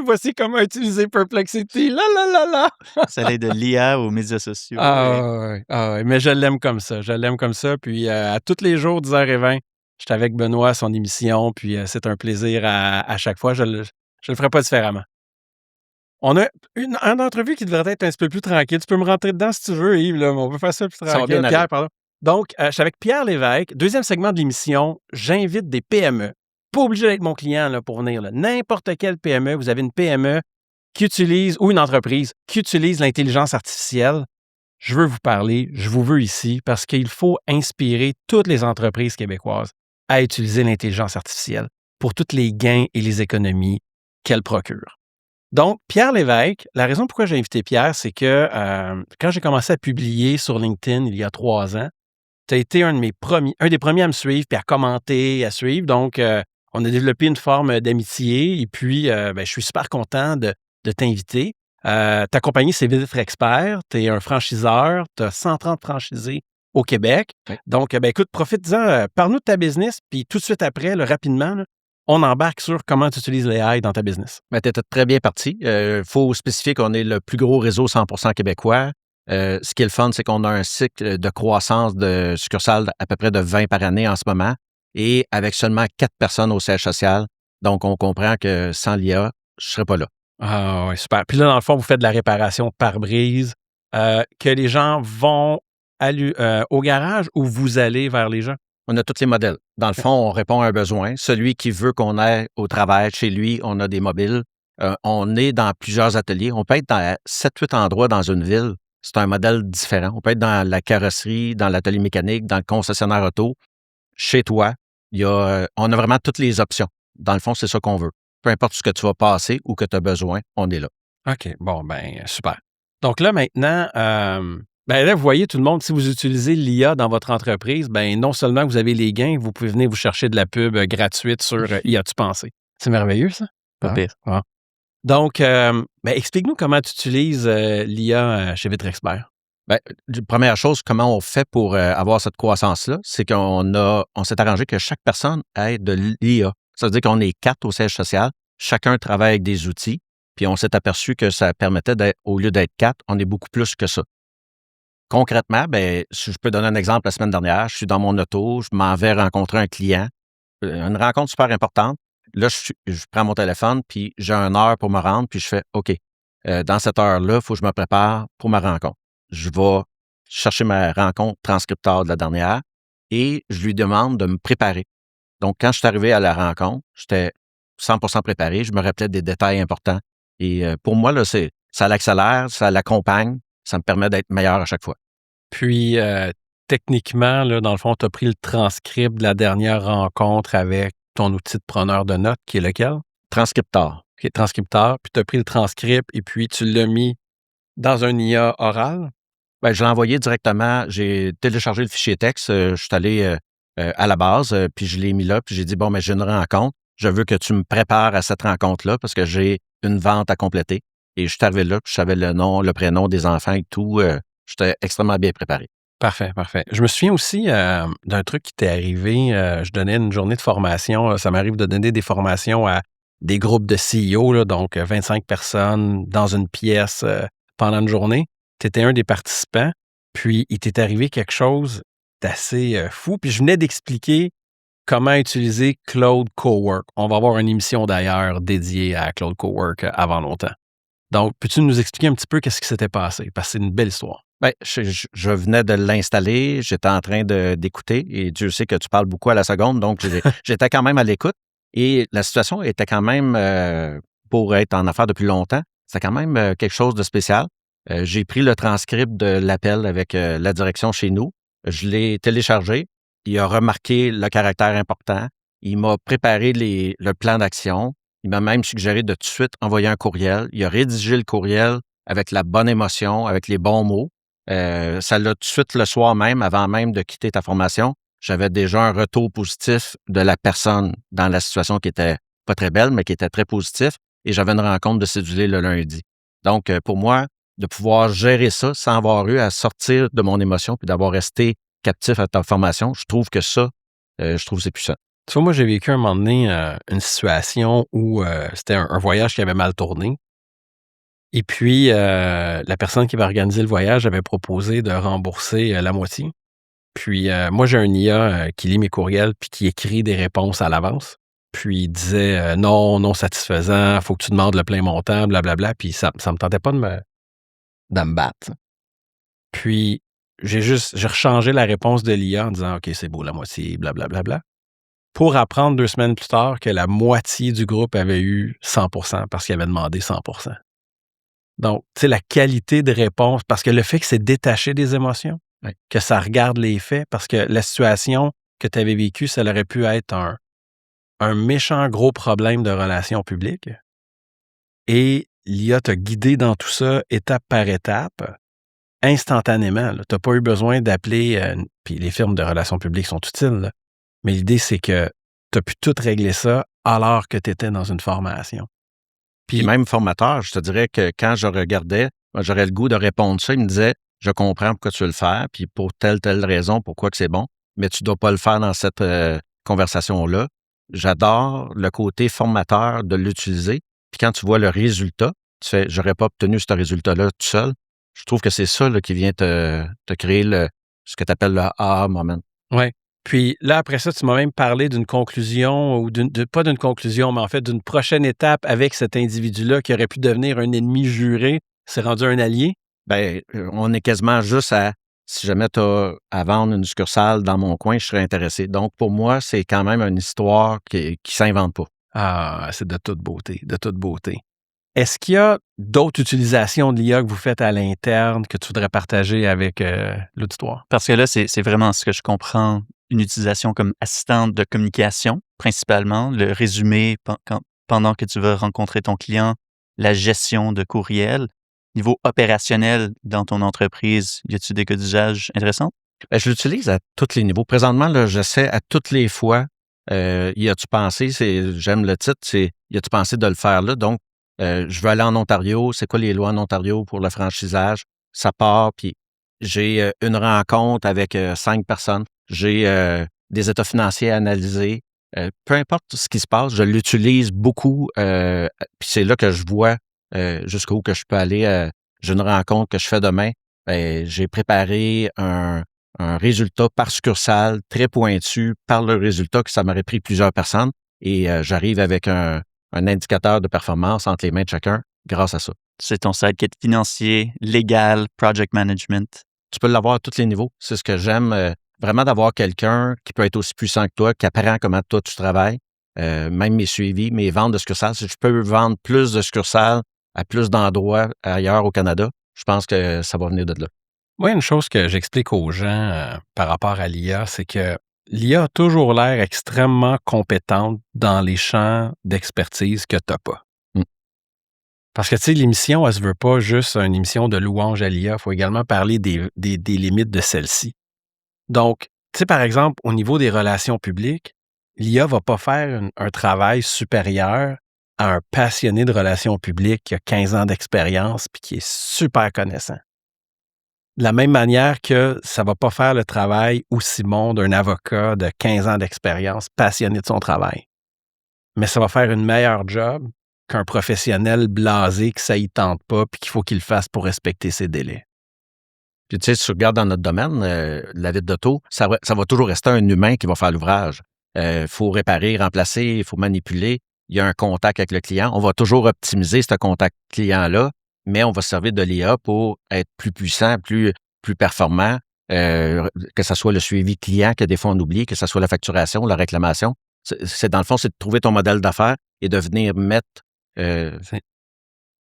voici comment utiliser Perplexity. La la la la. Ça allait de l'IA aux médias sociaux. Mais je l'aime comme ça. Je l'aime comme ça. Puis à tous les jours, 10h20, je suis avec Benoît à son émission. Puis c'est un plaisir à chaque fois. Je le ferai pas différemment. On a une entrevue qui devrait être un petit peu plus tranquille. Tu peux me rentrer dedans si tu veux, Yves. Là, on peut faire ça plus tranquille. Pierre, pardon. Donc, je suis avec Pierre Lévesque. Deuxième segment de l'émission, j'invite des PME. Pas obligé d'être mon client là, pour venir. Là. N'importe quelle PME, vous avez une PME qui utilise, ou une entreprise qui utilise l'intelligence artificielle, je veux vous parler, je vous veux ici, parce qu'il faut inspirer toutes les entreprises québécoises à utiliser l'intelligence artificielle pour tous les gains et les économies qu'elle procure. Donc, Pierre Lévesque, la raison pourquoi j'ai invité Pierre, c'est que quand j'ai commencé à publier sur LinkedIn il y a 3 ans, tu as été un des premiers à me suivre, puis à commenter, à suivre. Donc, on a développé une forme d'amitié et puis je suis super content de t'inviter. Ta compagnie, c'est Vitre Expert. Tu es un franchiseur. Tu as 130 franchisés au Québec. Oui. Donc, écoute, profite-en. Parle-nous de ta business. Puis tout de suite après, rapidement, on embarque sur comment tu utilises l'AI dans ta business. Tu étais très bien parti. Faut spécifier qu'on est le plus gros réseau 100% québécois. Ce qui est le fun, c'est qu'on a un cycle de croissance de succursales à peu près de 20 par année en ce moment. Et avec seulement 4 personnes au siège social. Donc, on comprend que sans l'IA, je ne serais pas là. Ah oui, super. Puis là, dans le fond, vous faites de la réparation par brise. Que les gens vont au garage ou vous allez vers les gens? On a tous les modèles. Dans le fond, on répond à un besoin. Celui qui veut qu'on aille au travail, chez lui, on a des mobiles. On est dans plusieurs ateliers. On peut être dans 7-8 endroits dans une ville. C'est un modèle différent. On peut être dans la carrosserie, dans l'atelier mécanique, dans le concessionnaire auto, chez toi. On a vraiment toutes les options. Dans le fond, c'est ça qu'on veut. Peu importe ce que tu vas passer ou que tu as besoin, on est là. OK. Bon, super. Donc là, maintenant, là, vous voyez tout le monde, si vous utilisez l'IA dans votre entreprise, non seulement vous avez les gains, vous pouvez venir vous chercher de la pub gratuite sur IA-tu pensé. C'est merveilleux, ça? Pas pire. Ah. Donc, explique-nous comment tu utilises l'IA chez Vitre Expert. Première chose, comment on fait pour avoir cette croissance-là, c'est qu'on s'est arrangé que chaque personne ait de l'IA. Ça veut dire qu'on est 4 au siège social, chacun travaille avec des outils, puis on s'est aperçu que ça permettait au lieu d'être 4, on est beaucoup plus que ça. Concrètement, si je peux donner un exemple, la semaine dernière, je suis dans mon auto, je m'en vais rencontrer un client, une rencontre super importante. Là, je prends mon téléphone, puis j'ai 1 heure pour me rendre, puis je fais OK, dans cette heure-là, il faut que je me prépare pour ma rencontre. Je vais chercher ma rencontre transcripteur de la dernière et je lui demande de me préparer. Donc, quand je suis arrivé à la rencontre, j'étais 100% préparé. Je me rappelais des détails importants. Et pour moi, là, ça l'accélère, ça l'accompagne, ça me permet d'être meilleur à chaque fois. Puis, techniquement, là, dans le fond, tu as pris le transcript de la dernière rencontre avec ton outil de preneur de notes, qui est lequel? Transcripteur. Qui est transcripteur. Puis, tu as pris le transcript et puis tu l'as mis dans un IA oral? Je l'ai envoyé directement. J'ai téléchargé le fichier texte. Je suis allé à la base, puis je l'ai mis là, puis j'ai dit, j'ai une rencontre. je veux que tu me prépares à cette rencontre-là parce que j'ai une vente à compléter. Et je suis arrivé là, puis je savais le nom, le prénom des enfants et tout. J'étais extrêmement bien préparé. Parfait, parfait. Je me souviens aussi d'un truc qui t'est arrivé. Je donnais une journée de formation. Ça m'arrive de donner des formations à des groupes de CEO, là, donc 25 personnes dans une pièce pendant une journée. Tu étais un des participants, puis il t'est arrivé quelque chose d'assez fou. Puis je venais d'expliquer comment utiliser Claude Cowork. On va avoir une émission d'ailleurs dédiée à Claude Cowork avant longtemps. Donc, peux-tu nous expliquer un petit peu qu'est-ce qui s'était passé? Parce que c'est une belle histoire. Bien, je venais de l'installer, j'étais en train d'écouter et Dieu sait que tu parles beaucoup à la seconde, donc j'étais quand même à l'écoute et la situation était quand même, pour être en affaires depuis longtemps, c'est quand même quelque chose de spécial. J'ai pris le transcript de l'appel avec la direction chez nous, je l'ai téléchargé, il a remarqué le caractère important, il m'a préparé le plan d'action, il m'a même suggéré de tout de suite envoyer un courriel, il a rédigé le courriel avec la bonne émotion, avec les bons mots. Ça l'a tout de suite le soir même, avant même de quitter ta formation, j'avais déjà un retour positif de la personne dans la situation qui était pas très belle, mais qui était très positif. Et j'avais une rencontre de cédulé le lundi. Donc, pour moi, de pouvoir gérer ça sans avoir eu à sortir de mon émotion puis d'avoir resté captif à ta formation, je trouve que ça, je trouve que c'est puissant. Tu vois, moi, j'ai vécu un moment donné une situation où c'était un voyage qui avait mal tourné. Et puis, la personne qui va organiser le voyage avait proposé de rembourser la moitié. Puis, moi, j'ai un IA qui lit mes courriels puis qui écrit des réponses à l'avance. Puis, il disait non, non satisfaisant, faut que tu demandes le plein montant, blablabla. Puis, ça me tentait pas de me battre. Puis, j'ai rechangé la réponse de l'IA en disant OK, c'est beau, la moitié, blablabla. Pour apprendre 2 semaines plus tard que la moitié du groupe avait eu 100% parce qu'il avait demandé 100%. Donc, tu sais, la qualité de réponse, parce que le fait que c'est détaché des émotions, que ça regarde les faits, parce que la situation que tu avais vécue, ça aurait pu être un méchant gros problème de relations publiques. Et l'IA t'a guidé dans tout ça, étape par étape, instantanément. Tu n'as pas eu besoin d'appeler, puis les firmes de relations publiques sont utiles, là. Mais l'idée, c'est que tu as pu tout régler ça alors que tu étais dans une formation. Puis même formateur, je te dirais que quand je regardais, moi, j'aurais le goût de répondre ça. Il me disait, je comprends pourquoi tu veux le faire, puis pour telle raison, pourquoi que c'est bon, mais tu ne dois pas le faire dans cette conversation-là. J'adore le côté formateur de l'utiliser. Puis quand tu vois le résultat, tu fais, j'aurais pas obtenu ce résultat-là tout seul. Je trouve que c'est ça là, qui vient te créer ce que tu appelles le aha moment. Oui. Puis là, après ça, tu m'as même parlé d'une conclusion, ou pas d'une conclusion, mais en fait d'une prochaine étape avec cet individu-là qui aurait pu devenir un ennemi juré, s'est rendu un allié. Bien, on est quasiment juste si jamais tu as à vendre une succursale dans mon coin, je serais intéressé. Donc, pour moi, c'est quand même une histoire qui s'invente pas. Ah, c'est de toute beauté, de toute beauté. Est-ce qu'il y a d'autres utilisations de l'IA que vous faites à l'interne que tu voudrais partager avec l'auditoire? Parce que là, c'est vraiment ce que je comprends, une utilisation comme assistante de communication, principalement, le résumé pendant que tu vas rencontrer ton client, la gestion de courriel. Niveau opérationnel dans ton entreprise, y a-t-il des cas d'usage intéressants? Bien, je l'utilise à tous les niveaux. Présentement, là, j'essaie à toutes les fois. Y a-tu pensé, j'aime le titre, c'est y a-tu pensé de le faire là? Donc, je veux aller en Ontario. C'est quoi les lois en Ontario pour le franchisage? Ça part, puis j'ai une rencontre avec 5 personnes. J'ai des états financiers à analyser. Peu importe ce qui se passe, je l'utilise beaucoup. Puis c'est là que je vois jusqu'où que je peux aller. J'ai une rencontre que je fais demain. J'ai préparé un résultat par succursale très pointu par le résultat que ça m'aurait pris plusieurs personnes. Et j'arrive avec un indicateur de performance entre les mains de chacun grâce à ça. C'est ton sidekick financier, légal, project management. Tu peux l'avoir à tous les niveaux. C'est ce que j'aime, vraiment d'avoir quelqu'un qui peut être aussi puissant que toi, qui apprend comment toi tu travailles. Même mes suivis, mes ventes de succursales. Si je peux vendre plus de succursales à plus d'endroits ailleurs au Canada, je pense que ça va venir de là. Moi, une chose que j'explique aux gens par rapport à l'IA, c'est que l'IA a toujours l'air extrêmement compétente dans les champs d'expertise que tu n'as pas. Parce que, tu sais, l'émission, elle ne se veut pas juste une émission de louange à l'IA. Il faut également parler des limites de celle-ci. Donc, tu sais, par exemple, au niveau des relations publiques, l'IA ne va pas faire un travail supérieur à un passionné de relations publiques qui a 15 ans d'expérience puis qui est super connaissant. De la même manière que ça ne va pas faire le travail aussi bon d'un avocat de 15 ans d'expérience, passionné de son travail. Mais ça va faire une meilleure job qu'un professionnel blasé que ça y tente pas puis qu'il faut qu'il le fasse pour respecter ses délais. Puis tu sais, si tu regardes dans notre domaine, la vide d'auto, ça va toujours rester un humain qui va faire l'ouvrage. Il faut réparer, remplacer, il faut manipuler. Il y a un contact avec le client. On va toujours optimiser ce contact client-là, mais on va se servir de l'IA pour être plus puissant, plus performant, que ce soit le suivi client que des fois on oublie, que ce soit la facturation, la réclamation. C'est dans le fond, c'est de trouver ton modèle d'affaires et de venir mettre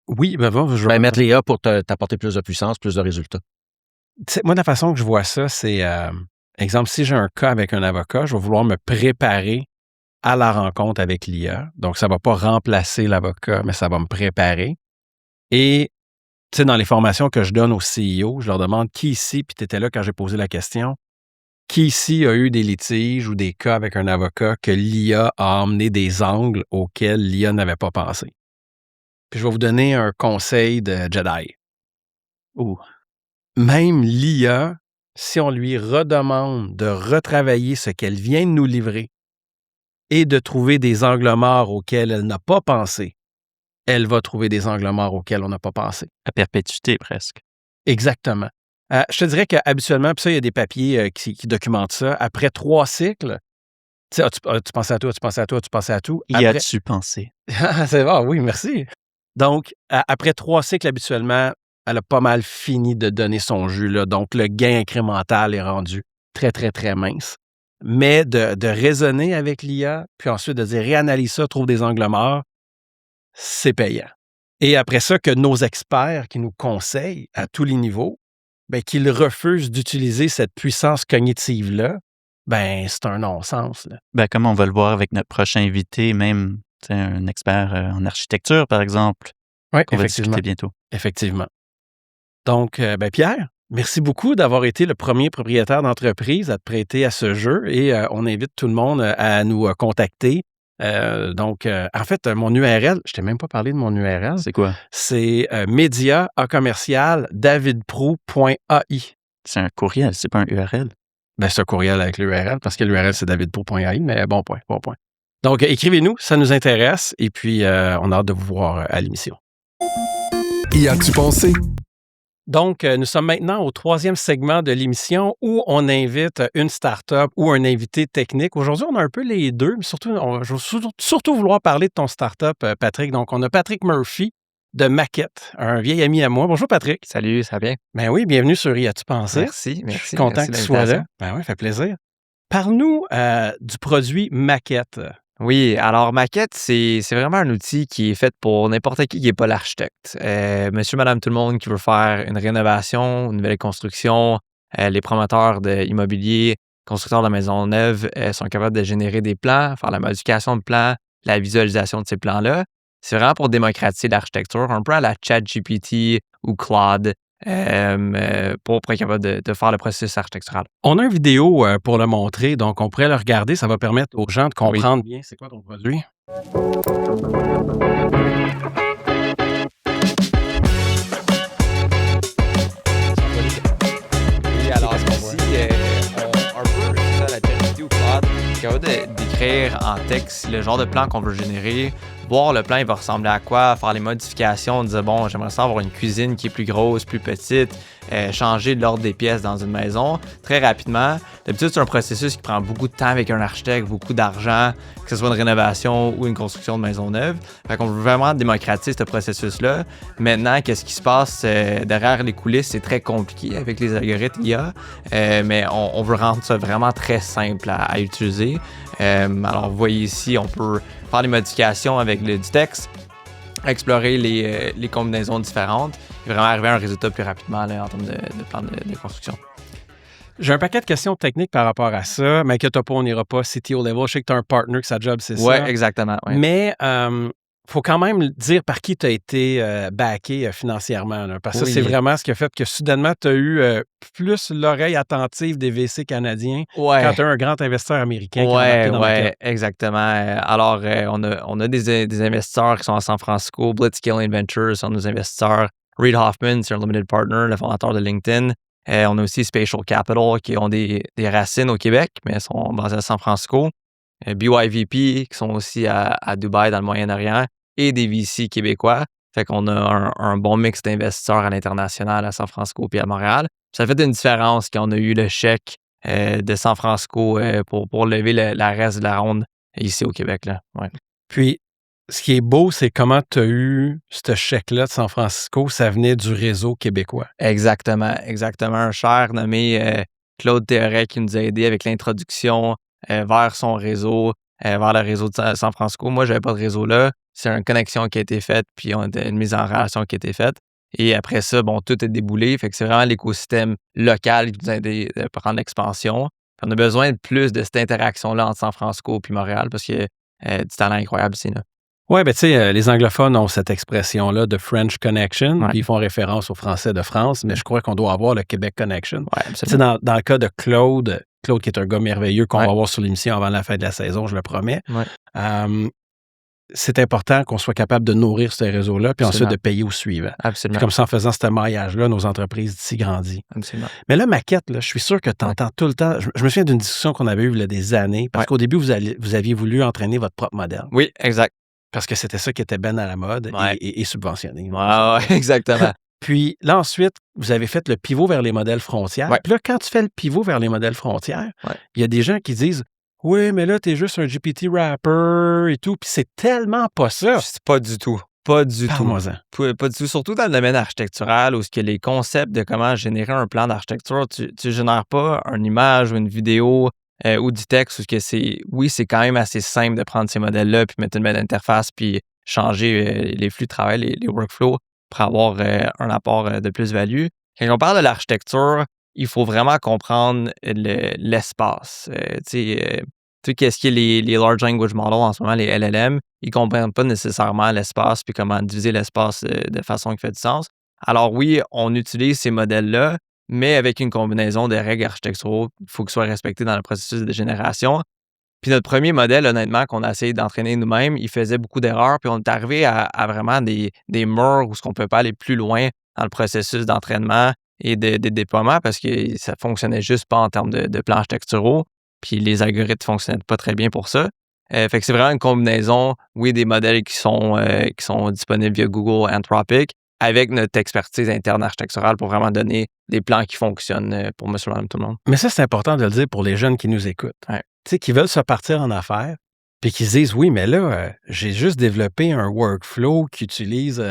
Oui, mettre l'IA pour t'apporter plus de puissance, plus de résultats. Moi, la façon que je vois ça, c'est, exemple, si j'ai un cas avec un avocat, je vais vouloir me préparer à la rencontre avec l'IA. Donc, ça ne va pas remplacer l'avocat, mais ça va me préparer. Et, tu sais, dans les formations que je donne aux CEO, je leur demande qui ici, puis tu étais là quand j'ai posé la question, qui ici a eu des litiges ou des cas avec un avocat que l'IA a amené des angles auxquels l'IA n'avait pas pensé. Puis je vais vous donner un conseil de Jedi. Même l'IA, si on lui redemande de retravailler ce qu'elle vient de nous livrer et de trouver des angles morts auxquels elle n'a pas pensé, elle va trouver des angles morts auxquels on n'a pas pensé. À perpétuité, presque. Exactement. Je te dirais qu'habituellement, puis ça, il y a des papiers qui documentent ça, après 3 cycles, tu sais, tu pensais à toi, tu pensais à toi, tu pensais à tout. Y as-tu pensé? C'est bon, oui, merci. Donc, après 3 cycles, habituellement, elle a pas mal fini de donner son jus, là. Donc, le gain incrémental est rendu très, très, très mince. Mais de raisonner avec l'IA, puis ensuite de dire réanalyse ça, trouve des angles morts, c'est payant. Et après ça, que nos experts qui nous conseillent à tous les niveaux, ben, qu'ils refusent d'utiliser cette puissance cognitive-là, ben, c'est un non-sens, là. Ben, comme on va le voir avec notre prochain invité, même un expert en architecture, par exemple, Oui, qu'on va effectivement. discuter bientôt. Effectivement. Donc, ben Pierre, merci beaucoup d'avoir été le premier propriétaire d'entreprise à te prêter à ce jeu et on invite tout le monde à nous contacter. Donc, en fait, mon URL, je t'ai même pas parlé de mon URL. C'est quoi? C'est media@davidprou.ai. C'est un courriel, c'est pas un URL. Ben, c'est un courriel avec l'URL parce que l'URL, c'est davidprou.ai, mais bon point. Donc, écrivez-nous, ça nous intéresse et puis on a hâte de vous voir à l'émission. Y as-tu pensé? Donc, nous sommes maintenant au 3e segment de l'émission où on invite une start-up ou un invité technique. Aujourd'hui, on a un peu les deux, mais surtout, je vais surtout vouloir parler de ton start-up, Patrick. Donc, on a Patrick Murphy de Maquette, un vieil ami à moi. Bonjour, Patrick. Salut, ça va bien? Ben oui, bienvenue sur Y as-tu pensé? Merci. Je suis content merci que de tu sois là. l'invitation. Ben oui, ça fait plaisir. Parle-nous du produit Maquette. Oui, alors Maquette, c'est vraiment un outil qui est fait pour n'importe qui n'est pas l'architecte. Monsieur, madame, tout le monde qui veut faire une rénovation, une nouvelle construction, les promoteurs immobiliers, constructeurs de maisons neuves sont capables de générer des plans, faire la modification de plans, la visualisation de ces plans-là. C'est vraiment pour démocratiser l'architecture, un peu à la ChatGPT ou Claude, pour être capable de faire le processus architectural. On a une vidéo pour le montrer, donc on pourrait le regarder. Ça va permettre aux gens de comprendre bien c'est quoi ton produit. Oui, alors ici, un peu, c'est ça, la ChatGPT ou Claude, capable d'écrire en texte le genre de plan qu'on veut générer, voir le plan, il va ressembler à quoi, faire les modifications, dire bon, j'aimerais ça avoir une cuisine qui est plus grosse, plus petite, changer l'ordre des pièces dans une maison très rapidement. D'habitude, c'est un processus qui prend beaucoup de temps avec un architecte, beaucoup d'argent, que ce soit une rénovation ou une construction de maison neuve. Fait qu'on veut vraiment démocratiser ce processus-là. Maintenant, qu'est-ce qui se passe derrière les coulisses? C'est très compliqué avec les algorithmes IA, mais on veut rendre ça vraiment très simple à utiliser. Alors, vous voyez ici, on peut faire des modifications avec du texte, explorer les combinaisons différentes et vraiment arriver à un résultat plus rapidement là, en termes de plan de construction. J'ai un paquet de questions techniques par rapport à ça, mais inquiète pas, on n'ira pas CTO level. Je sais que tu as un partner que sa job, c'est Oui, ça. exactement. Ouais. Mais faut quand même dire par qui tu as été backé financièrement. Là, parce que ça, Oui. c'est vraiment ce qui a fait que soudainement, tu as eu plus l'oreille attentive des VC canadiens quand Ouais. tu as un grand investisseur américain qui a embarqué dans la Ouais, exactement. Alors, on a des investisseurs qui sont à San Francisco. Blitzscaling Ventures sont nos investisseurs. Reid Hoffman, c'est un limited partner, le fondateur de LinkedIn. On a aussi Spatial Capital qui ont des racines au Québec, mais sont basés à San Francisco. BYVP qui sont aussi à Dubaï, dans le Moyen-Orient, et des VC québécois. Fait qu'on a un bon mix d'investisseurs à l'international à San Francisco puis à Montréal. Ça fait une différence quand on a eu le chèque de San Francisco pour lever la reste de la ronde ici au Québec. Là. Ouais. Puis, ce qui est beau, c'est comment tu as eu ce chèque-là de San Francisco. Ça venait du réseau québécois. Exactement. Un cher nommé Claude Théoret qui nous a aidés avec l'introduction vers son réseau, vers le réseau de San Francisco. Moi, je n'avais pas de réseau là. C'est une connexion qui a été faite, puis une mise en relation qui a été faite. Et après ça, tout est déboulé. Fait que c'est vraiment l'écosystème local qui nous a aidé à prendre l'expansion. Puis on a besoin de plus de cette interaction-là entre San Francisco et Montréal parce qu'il y a du talent incroyable ici. Oui, ben tu sais, les anglophones ont cette expression-là de French Connection, Ouais. puis ils font référence aux Français de France, mais je crois qu'on doit avoir le Québec Connection. Ouais, Tu sais, absolument. dans le cas de Claude qui est un gars merveilleux qu'on Ouais. va avoir sur l'émission avant la fin de la saison, je le promets. Ouais. C'est important qu'on soit capable de nourrir ces réseaux-là, puis ensuite Absolument. de payer au suivant. Puis Absolument. comme ça, en faisant ce maillage-là, nos entreprises d'ici grandissent. Absolument. Mais là, Maquette, là, je suis sûr que tu entends tout le temps. Je me souviens d'une discussion qu'on avait eue il y a des années, parce Ouais. qu'au début, vous aviez voulu entraîner votre propre modèle, Oui, exact. parce que c'était ça qui était ben à la mode Ouais. et subventionné. Ouais, exactement. Puis là, ensuite, vous avez fait le pivot vers les modèles frontières. Ouais. Puis là, quand tu fais le pivot vers les modèles frontières, Ouais. il y a des gens qui disent « Oui, mais là, t'es juste un GPT rapper et tout. » Puis c'est tellement pas ça. C'est pas du tout. Pas du tout. Parle-moi-en. Pas du tout. Surtout dans le domaine architectural où ce que les concepts de comment générer un plan d'architecture, tu génères pas une image ou une vidéo ou du texte où ce que c'est quand même assez simple de prendre ces modèles-là puis mettre une belle interface puis changer les flux de travail, les workflows pour avoir un apport de plus-value. Quand on parle de l'architecture, il faut vraiment comprendre l'espace. Tu sais, qu'est-ce qui est les Large Language Models en ce moment, les LLM, ils ne comprennent pas nécessairement l'espace puis comment diviser l'espace de façon qui fait du sens. Alors oui, on utilise ces modèles-là, mais avec une combinaison de règles architecturaux, il faut qu'ils soient respectés dans le processus de génération. Puis notre premier modèle, honnêtement, qu'on a essayé d'entraîner nous-mêmes, il faisait beaucoup d'erreurs, puis on est arrivé à vraiment des murs où on ne peut pas aller plus loin dans le processus d'entraînement et de déploiement parce que ça ne fonctionnait juste pas en termes de plans architecturaux, puis les algorithmes ne fonctionnaient pas très bien pour ça. Fait que c'est vraiment une combinaison, oui, des modèles qui sont disponibles via Google, Anthropic, avec notre expertise interne architecturale pour vraiment donner des plans qui fonctionnent pour monsieur, madame, tout le monde. Mais ça, c'est important de le dire pour les jeunes qui nous écoutent. Ouais. Tu sais, qui veulent se partir en affaires, puis qui se disent, oui, mais là, j'ai juste développé un workflow qui utilise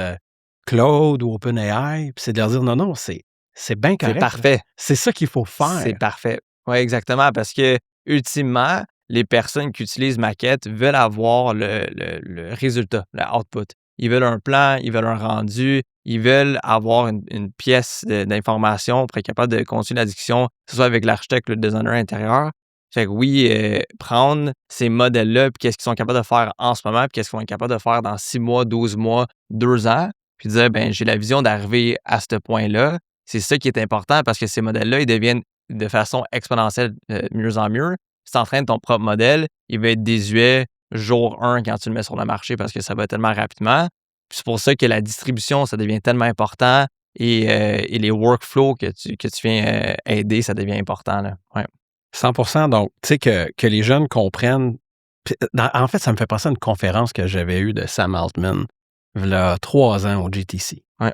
Claude ou OpenAI, puis c'est de leur dire, non, c'est bien correct. C'est parfait. C'est ça qu'il faut faire. C'est parfait. Oui, exactement, parce que ultimement, les personnes qui utilisent Maquette veulent avoir le résultat, le output. Ils veulent un plan, ils veulent un rendu, ils veulent avoir une pièce d'information pour être capable de continuer la discussion, que ce soit avec l'architecte ou le designer intérieur. Fait que oui, prendre ces modèles-là, puis qu'est-ce qu'ils sont capables de faire en ce moment, puis qu'est-ce qu'ils vont être capables de faire dans 6 mois, 12 mois, 2 ans, puis dire, j'ai la vision d'arriver à ce point-là. C'est ça qui est important parce que ces modèles-là, ils deviennent de façon exponentielle mieux en mieux. Si tu entraînes ton propre modèle, il va être désuet jour 1 quand tu le mets sur le marché parce que ça va tellement rapidement. Puis c'est pour ça que la distribution, ça devient tellement important et les workflows que tu viens aider, ça devient important. Là. Ouais. 100%. Donc, tu sais, que les jeunes comprennent. En fait, ça me fait penser à une conférence que j'avais eue de Sam Altman il y a 3 ans au GTC. Ouais.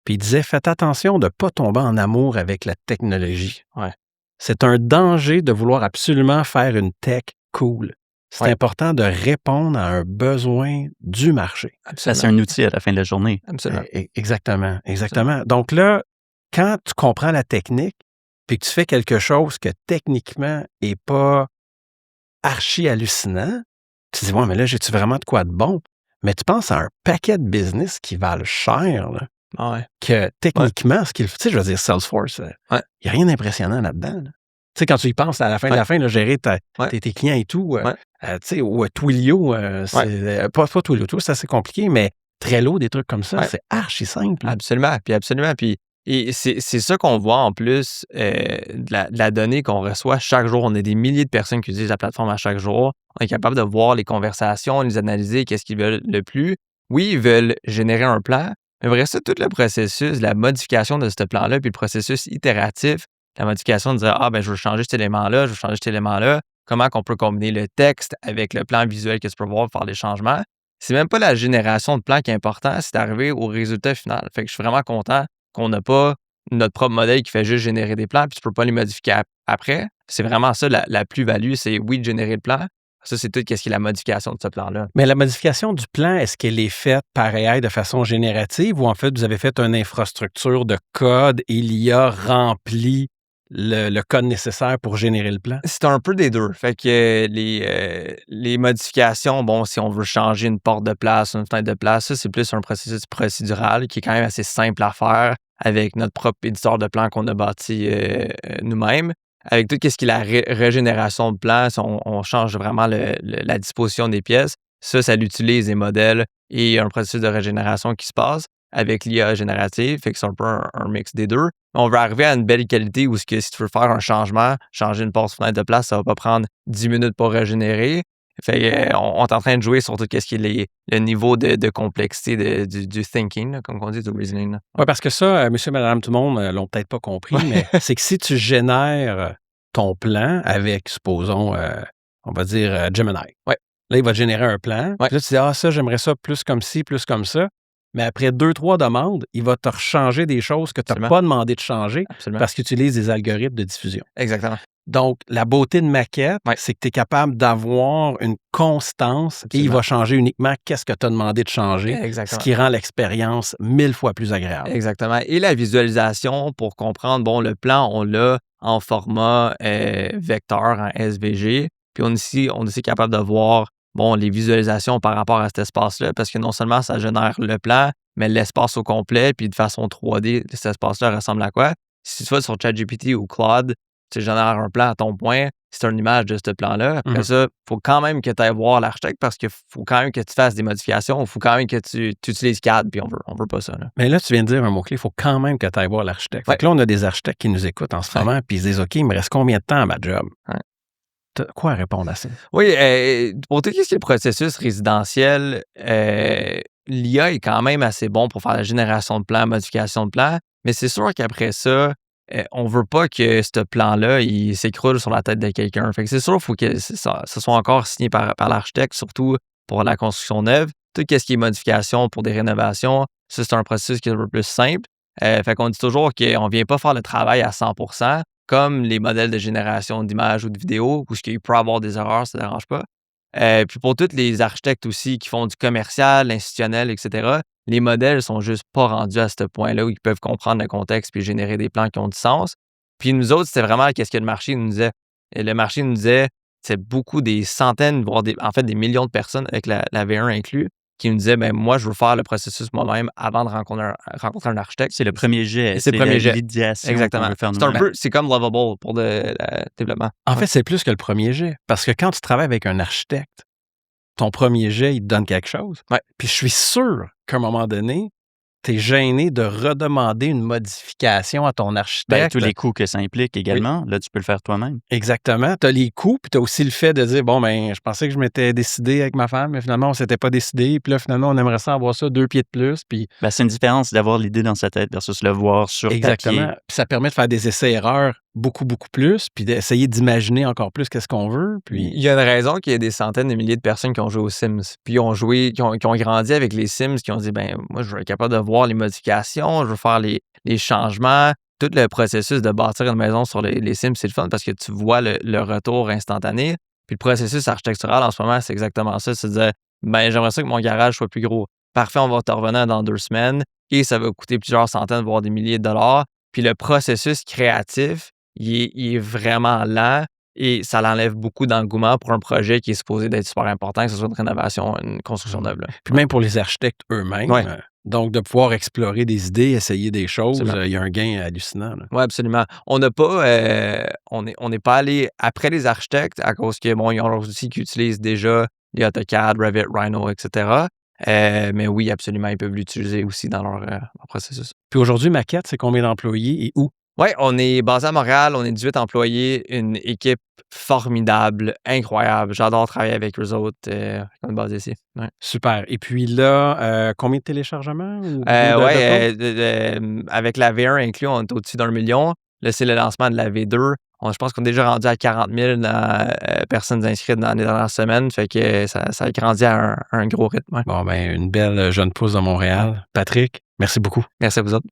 Puis il disait, faites attention de ne pas tomber en amour avec la technologie. Ouais. C'est un danger de vouloir absolument faire une tech cool. C'est important de répondre à un besoin du marché. Ça, c'est un outil à la fin de la journée. Absolument. Exactement. Donc là, quand tu comprends la technique, puis que tu fais quelque chose que techniquement n'est pas archi hallucinant, tu te dis, ouais, mais là, j'ai-tu vraiment de quoi de bon? Mais tu penses à un paquet de business qui valent cher, là, Ah ouais. que techniquement, ce qu'il fait, tu sais, je veux dire, Salesforce, il n'y a rien d'impressionnant là-dedans. Là. Tu sais, quand tu y penses, à la fin de Ouais. la fin, là, gérer Ouais. tes clients et tout, Ouais. tu sais, ou Twilio, c'est pas Twilio, c'est assez compliqué, mais Trello, des trucs comme ça, Ouais. c'est archi simple. là. Absolument, puis et c'est ça qu'on voit en plus, de la donnée qu'on reçoit chaque jour. On a des milliers de personnes qui utilisent la plateforme à chaque jour. On est capable de voir les conversations, les analyser, qu'est-ce qu'ils veulent le plus. Oui, ils veulent générer un plan, mais après ça, tout le processus, la modification de ce plan-là, puis le processus itératif, la modification de dire: «Ah ben je veux changer cet élément-là, je veux changer cet élément-là». Comment qu'on peut combiner le texte avec le plan visuel que tu peux voir pour faire les changements. C'est même pas la génération de plans qui est important, c'est d'arriver au résultat final. Fait que je suis vraiment content qu'on n'a pas notre propre modèle qui fait juste générer des plans, puis tu peux pas les modifier après. C'est vraiment ça la plus-value, c'est oui, de générer le plan. Ça, c'est tout ce qui est la modification de ce plan-là. Mais la modification du plan, est-ce qu'elle est faite par AI de façon générative ou en fait, vous avez fait une infrastructure de code et l'IA remplit le code nécessaire pour générer le plan? C'est un peu des deux. Fait que les modifications, bon, si on veut changer une porte de place, une fenêtre de place, ça, c'est plus un processus procédural qui est quand même assez simple à faire avec notre propre éditeur de plan qu'on a bâti nous-mêmes. Avec tout ce qui est la régénération de plans, si on change vraiment la disposition des pièces. Ça l'utilise les modèles et un processus de régénération qui se passe avec l'IA générative. Fait que c'est un peu un mix des deux. On veut arriver à une belle qualité où si tu veux faire un changement, changer une porte fenêtre de place, ça va pas prendre 10 minutes pour régénérer. Fait on est en train de jouer sur tout ce qui est le niveau de complexité du thinking, là, comme on dit, du reasoning. là. Oui, parce que ça, monsieur, madame, tout le monde l'ont peut-être pas compris, mais c'est que si tu génères ton plan avec, supposons, on va dire Gemini. Ouais. Là, il va te générer un plan. Ouais. Puis là, tu dis, ah, ça, j'aimerais ça plus comme ci, plus comme ça. Mais après 2-3 demandes, il va te rechanger des choses que tu n'as Absolument. pas demandé de changer Absolument. parce qu'il utilise des algorithmes de diffusion. Exactement. Donc, la beauté de Maquette, Ouais. c'est que tu es capable d'avoir une constance et il Absolument. va changer uniquement qu'est-ce que tu as demandé de changer, Exactement. ce qui rend l'expérience 1000 fois plus agréable. Exactement. Et la visualisation pour comprendre, bon, le plan, on l'a en format vecteur, en SVG. Puis on est aussi capable de voir, bon, les visualisations par rapport à cet espace-là, parce que non seulement ça génère le plan, mais l'espace au complet, puis de façon 3D, cet espace-là ressemble à quoi? Si tu vas sur ChatGPT ou Claude, tu génères un plan à ton point, c'est une image de ce plan-là. Après ça, il faut quand même que tu ailles voir l'architecte parce qu'il faut quand même que tu fasses des modifications. Il faut quand même que tu utilises CAD, puis on veut pas ça. Là. Mais là, tu viens de dire un mot-clé, il faut quand même que tu ailles voir l'architecte. Fait Ouais. que là, on a des architectes qui nous écoutent en ce Ouais. moment, puis ils se disent, OK, il me reste combien de temps à ma job? Ouais. T'as quoi répondre à ça? Oui, pour tout ce qui est le processus résidentiel, l'IA est quand même assez bon pour faire la génération de plans, modification de plans, mais c'est sûr qu'après ça, on veut pas que ce plan-là, il s'écroule sur la tête de quelqu'un. Fait que c'est sûr qu'il faut que ça soit encore signé par l'architecte, surtout pour la construction neuve. Tout ce qui est modification pour des rénovations, ça, c'est un processus qui est un peu plus simple. Fait qu'on dit toujours qu'on vient pas faire le travail à 100%, comme les modèles de génération d'images ou de vidéos, où il peut y avoir des erreurs, ça ne dérange pas. Puis pour tous les architectes aussi qui font du commercial, institutionnel, etc., les modèles sont juste pas rendus à ce point-là où ils peuvent comprendre le contexte puis générer des plans qui ont du sens. Puis nous autres, c'était vraiment qu'est-ce que le marché nous disait. Et le marché nous disait, c'est beaucoup des centaines, voire des millions de personnes avec la V1 inclus, qui nous disaient, ben moi, je veux faire le processus moi-même avant de rencontrer un architecte. C'est le premier jet. C'est le premier jet. L'idéation Exactement. qu'on veut faire C'est un nous-mêmes. peu, c'est comme Lovable pour le développement. En fait, c'est plus que le premier jet. Parce que quand tu travailles avec un architecte, ton premier jet, il te donne quelque chose. Ouais. Puis je suis sûr qu'à un moment donné, tu es gêné de redemander une modification à ton Ben, architecte. tous les coûts que ça implique également, là, tu peux le faire toi-même. Exactement. Tu as les coûts, puis tu as aussi le fait de dire, bon, ben, je pensais que je m'étais décidé avec ma femme, mais finalement, on s'était pas décidé. Puis là, finalement, on aimerait ça avoir ça 2 pieds de plus. Puis Ben, c'est une différence d'avoir l'idée dans sa tête versus le voir sur exactement. papier. Puis ça permet de faire des essais-erreurs beaucoup plus, puis d'essayer d'imaginer encore plus qu'est-ce qu'on veut. Il Puis y a une raison qu'il y a des centaines de milliers de personnes qui ont joué aux Sims, puis qui ont grandi avec les Sims, qui ont dit, ben moi, je veux être capable de voir les modifications, je veux faire les changements. Tout le processus de bâtir une maison sur les Sims, c'est le fun parce que tu vois le retour instantané. Puis le processus architectural, en ce moment, c'est exactement ça. C'est de dire, ben j'aimerais ça que mon garage soit plus gros. Parfait, on va te revenir dans 2 semaines et ça va coûter plusieurs centaines, voire des milliers de dollars. Puis le processus créatif, il est vraiment lent et ça l'enlève beaucoup d'engouement pour un projet qui est supposé d'être super important, que ce soit une rénovation, une construction neuve. Là. même pour les architectes eux-mêmes, Ouais. Donc, de pouvoir explorer des idées, essayer des choses, Absolument. il y a un gain hallucinant. Là. Oui, absolument. On n'est pas allé après les architectes à cause que, bon, ils ont leurs outils qui utilisent déjà les AutoCAD, Revit, Rhino, etc. Mais oui, absolument, ils peuvent l'utiliser aussi dans leur processus. Puis aujourd'hui, Maquette, c'est combien d'employés et où? Oui, on est basé à Montréal, on est 18 employés, une équipe formidable, incroyable. J'adore travailler avec eux autres. On est basé ici. Ouais. Super. Et puis là, combien de téléchargements? Ou de Ouais, avec la V1 inclus, on est au-dessus d'1 million. Là, c'est le lancement de la V2. Je pense qu'on est déjà rendu à 40 000 personnes inscrites dans les dernières semaines. Fait que ça a grandi à un gros rythme. Ouais. Bon, ben, une belle jeune pousse de Montréal. Patrick, merci beaucoup. Merci à vous autres.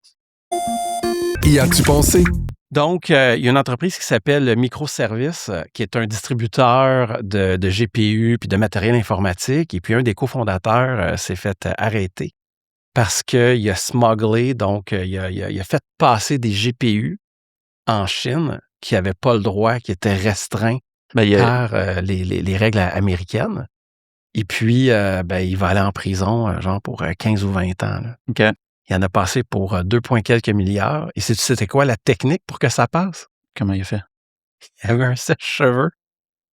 Y as-tu pensé? Donc, il y a une entreprise qui s'appelle Microservice, qui est un distributeur de GPU puis de matériel informatique. Et puis, un des cofondateurs s'est fait arrêter parce qu'il a smugglé, donc il a fait passer des GPU en Chine qui n'avaient pas le droit, qui étaient restreints par les règles américaines. Et puis, il va aller en prison, genre pour 15 ou 20 ans. Là. OK. Il en a passé pour 2 points quelques milliards. Et c'était quoi la technique pour que ça passe? Comment il a fait? Il y avait un sèche-cheveux.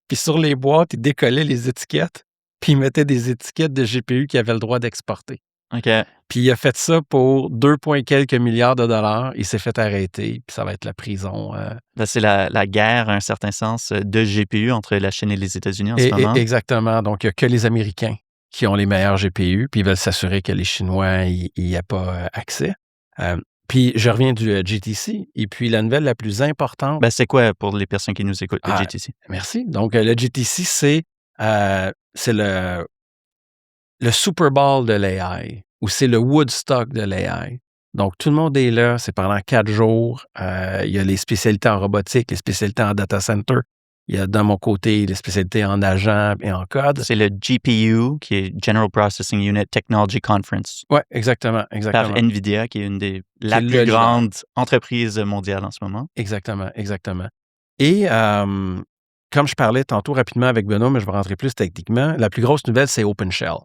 Puis sur les boîtes, il décollait les étiquettes. Puis il mettait des étiquettes de GPU qu'il avait le droit d'exporter. OK. Puis il a fait ça pour 2 points quelques milliards de dollars. Il s'est fait arrêter. Puis ça va être la prison. Là, c'est la guerre, à un certain sens, de GPU entre la Chine et les États-Unis en ce moment. Exactement. Donc, il n'y a que les Américains qui ont les meilleurs GPU, puis ils veulent s'assurer que les Chinois n'y aient pas accès. Puis, je reviens du GTC, et puis la nouvelle la plus importante... C'est quoi pour les personnes qui nous écoutent, le GTC? Merci. Donc, le GTC, c'est le Super Bowl de l'AI, ou c'est le Woodstock de l'AI. Donc, tout le monde est là, c'est pendant 4 jours. Il y a les spécialités en robotique, les spécialités en data center. Il y a, dans mon côté, les spécialités en agent et en code. C'est le GPU, qui est General Processing Unit Technology Conference. Oui, exactement. Par NVIDIA, qui est une des plus grandes entreprises mondiales en ce moment. Exactement. Et comme je parlais tantôt rapidement avec Benoît, mais je vais rentrer plus techniquement, la plus grosse nouvelle, c'est OpenShell.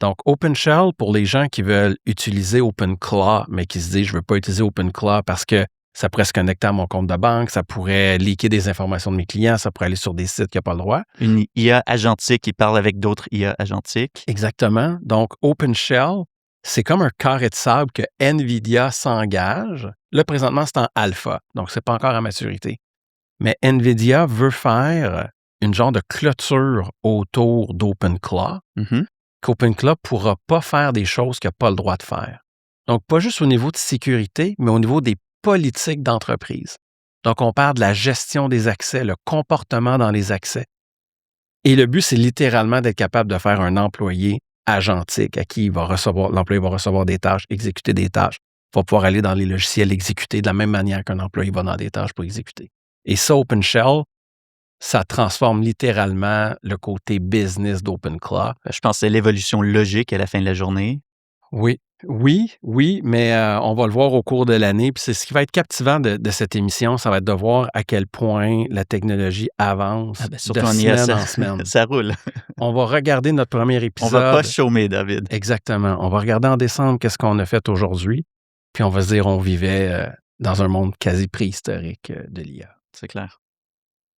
Donc, OpenShell, pour les gens qui veulent utiliser OpenClaw, mais qui se disent, je ne veux pas utiliser OpenClaw parce que ça pourrait se connecter à mon compte de banque, ça pourrait leaker des informations de mes clients, ça pourrait aller sur des sites qui n'ont pas le droit. Une IA agentique qui parle avec d'autres IA agentiques. Exactement. Donc, OpenShell, c'est comme un carré de sable que NVIDIA s'engage. Là, présentement, c'est en alpha, donc ce n'est pas encore à maturité. Mais NVIDIA veut faire une genre de clôture autour d'OpenClaw, qu'OpenClaw ne pourra pas faire des choses qu'il n'a pas le droit de faire. Donc, pas juste au niveau de sécurité, mais au niveau des politiques d'entreprise. Donc, on parle de la gestion des accès, le comportement dans les accès. Et le but, c'est littéralement d'être capable de faire un employé agentique à qui l'employé va recevoir des tâches, exécuter des tâches, va pouvoir aller dans les logiciels exécuter de la même manière qu'un employé va dans des tâches pour exécuter. Et ça, OpenShell, ça transforme littéralement le côté business d'OpenClaw. Je pense que c'est l'évolution logique à la fin de la journée. Oui, mais on va le voir au cours de l'année. Puis c'est ce qui va être captivant de cette émission, ça va être de voir à quel point la technologie avance surtout de semaine en semaine. Ça roule. On va regarder notre premier épisode. On va pas chômer, David. Exactement. On va regarder en décembre qu'est-ce qu'on a fait aujourd'hui. Puis on va se dire, on vivait dans un monde quasi préhistorique de l'IA. C'est clair.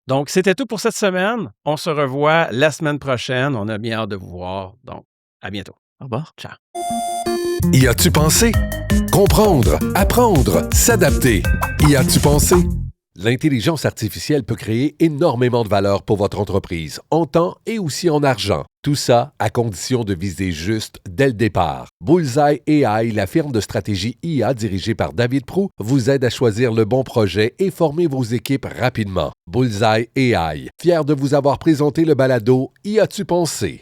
Donc, c'était tout pour cette semaine. On se revoit la semaine prochaine. On a bien hâte de vous voir. Donc, à bientôt. Au revoir. Ciao. Y as-tu pensé? Comprendre, apprendre, s'adapter. Y as-tu pensé? L'intelligence artificielle peut créer énormément de valeur pour votre entreprise, en temps et aussi en argent. Tout ça à condition de viser juste dès le départ. Bullseye AI, la firme de stratégie IA dirigée par David Proulx, vous aide à choisir le bon projet et former vos équipes rapidement. Bullseye AI, fier de vous avoir présenté le balado Y as-tu pensé?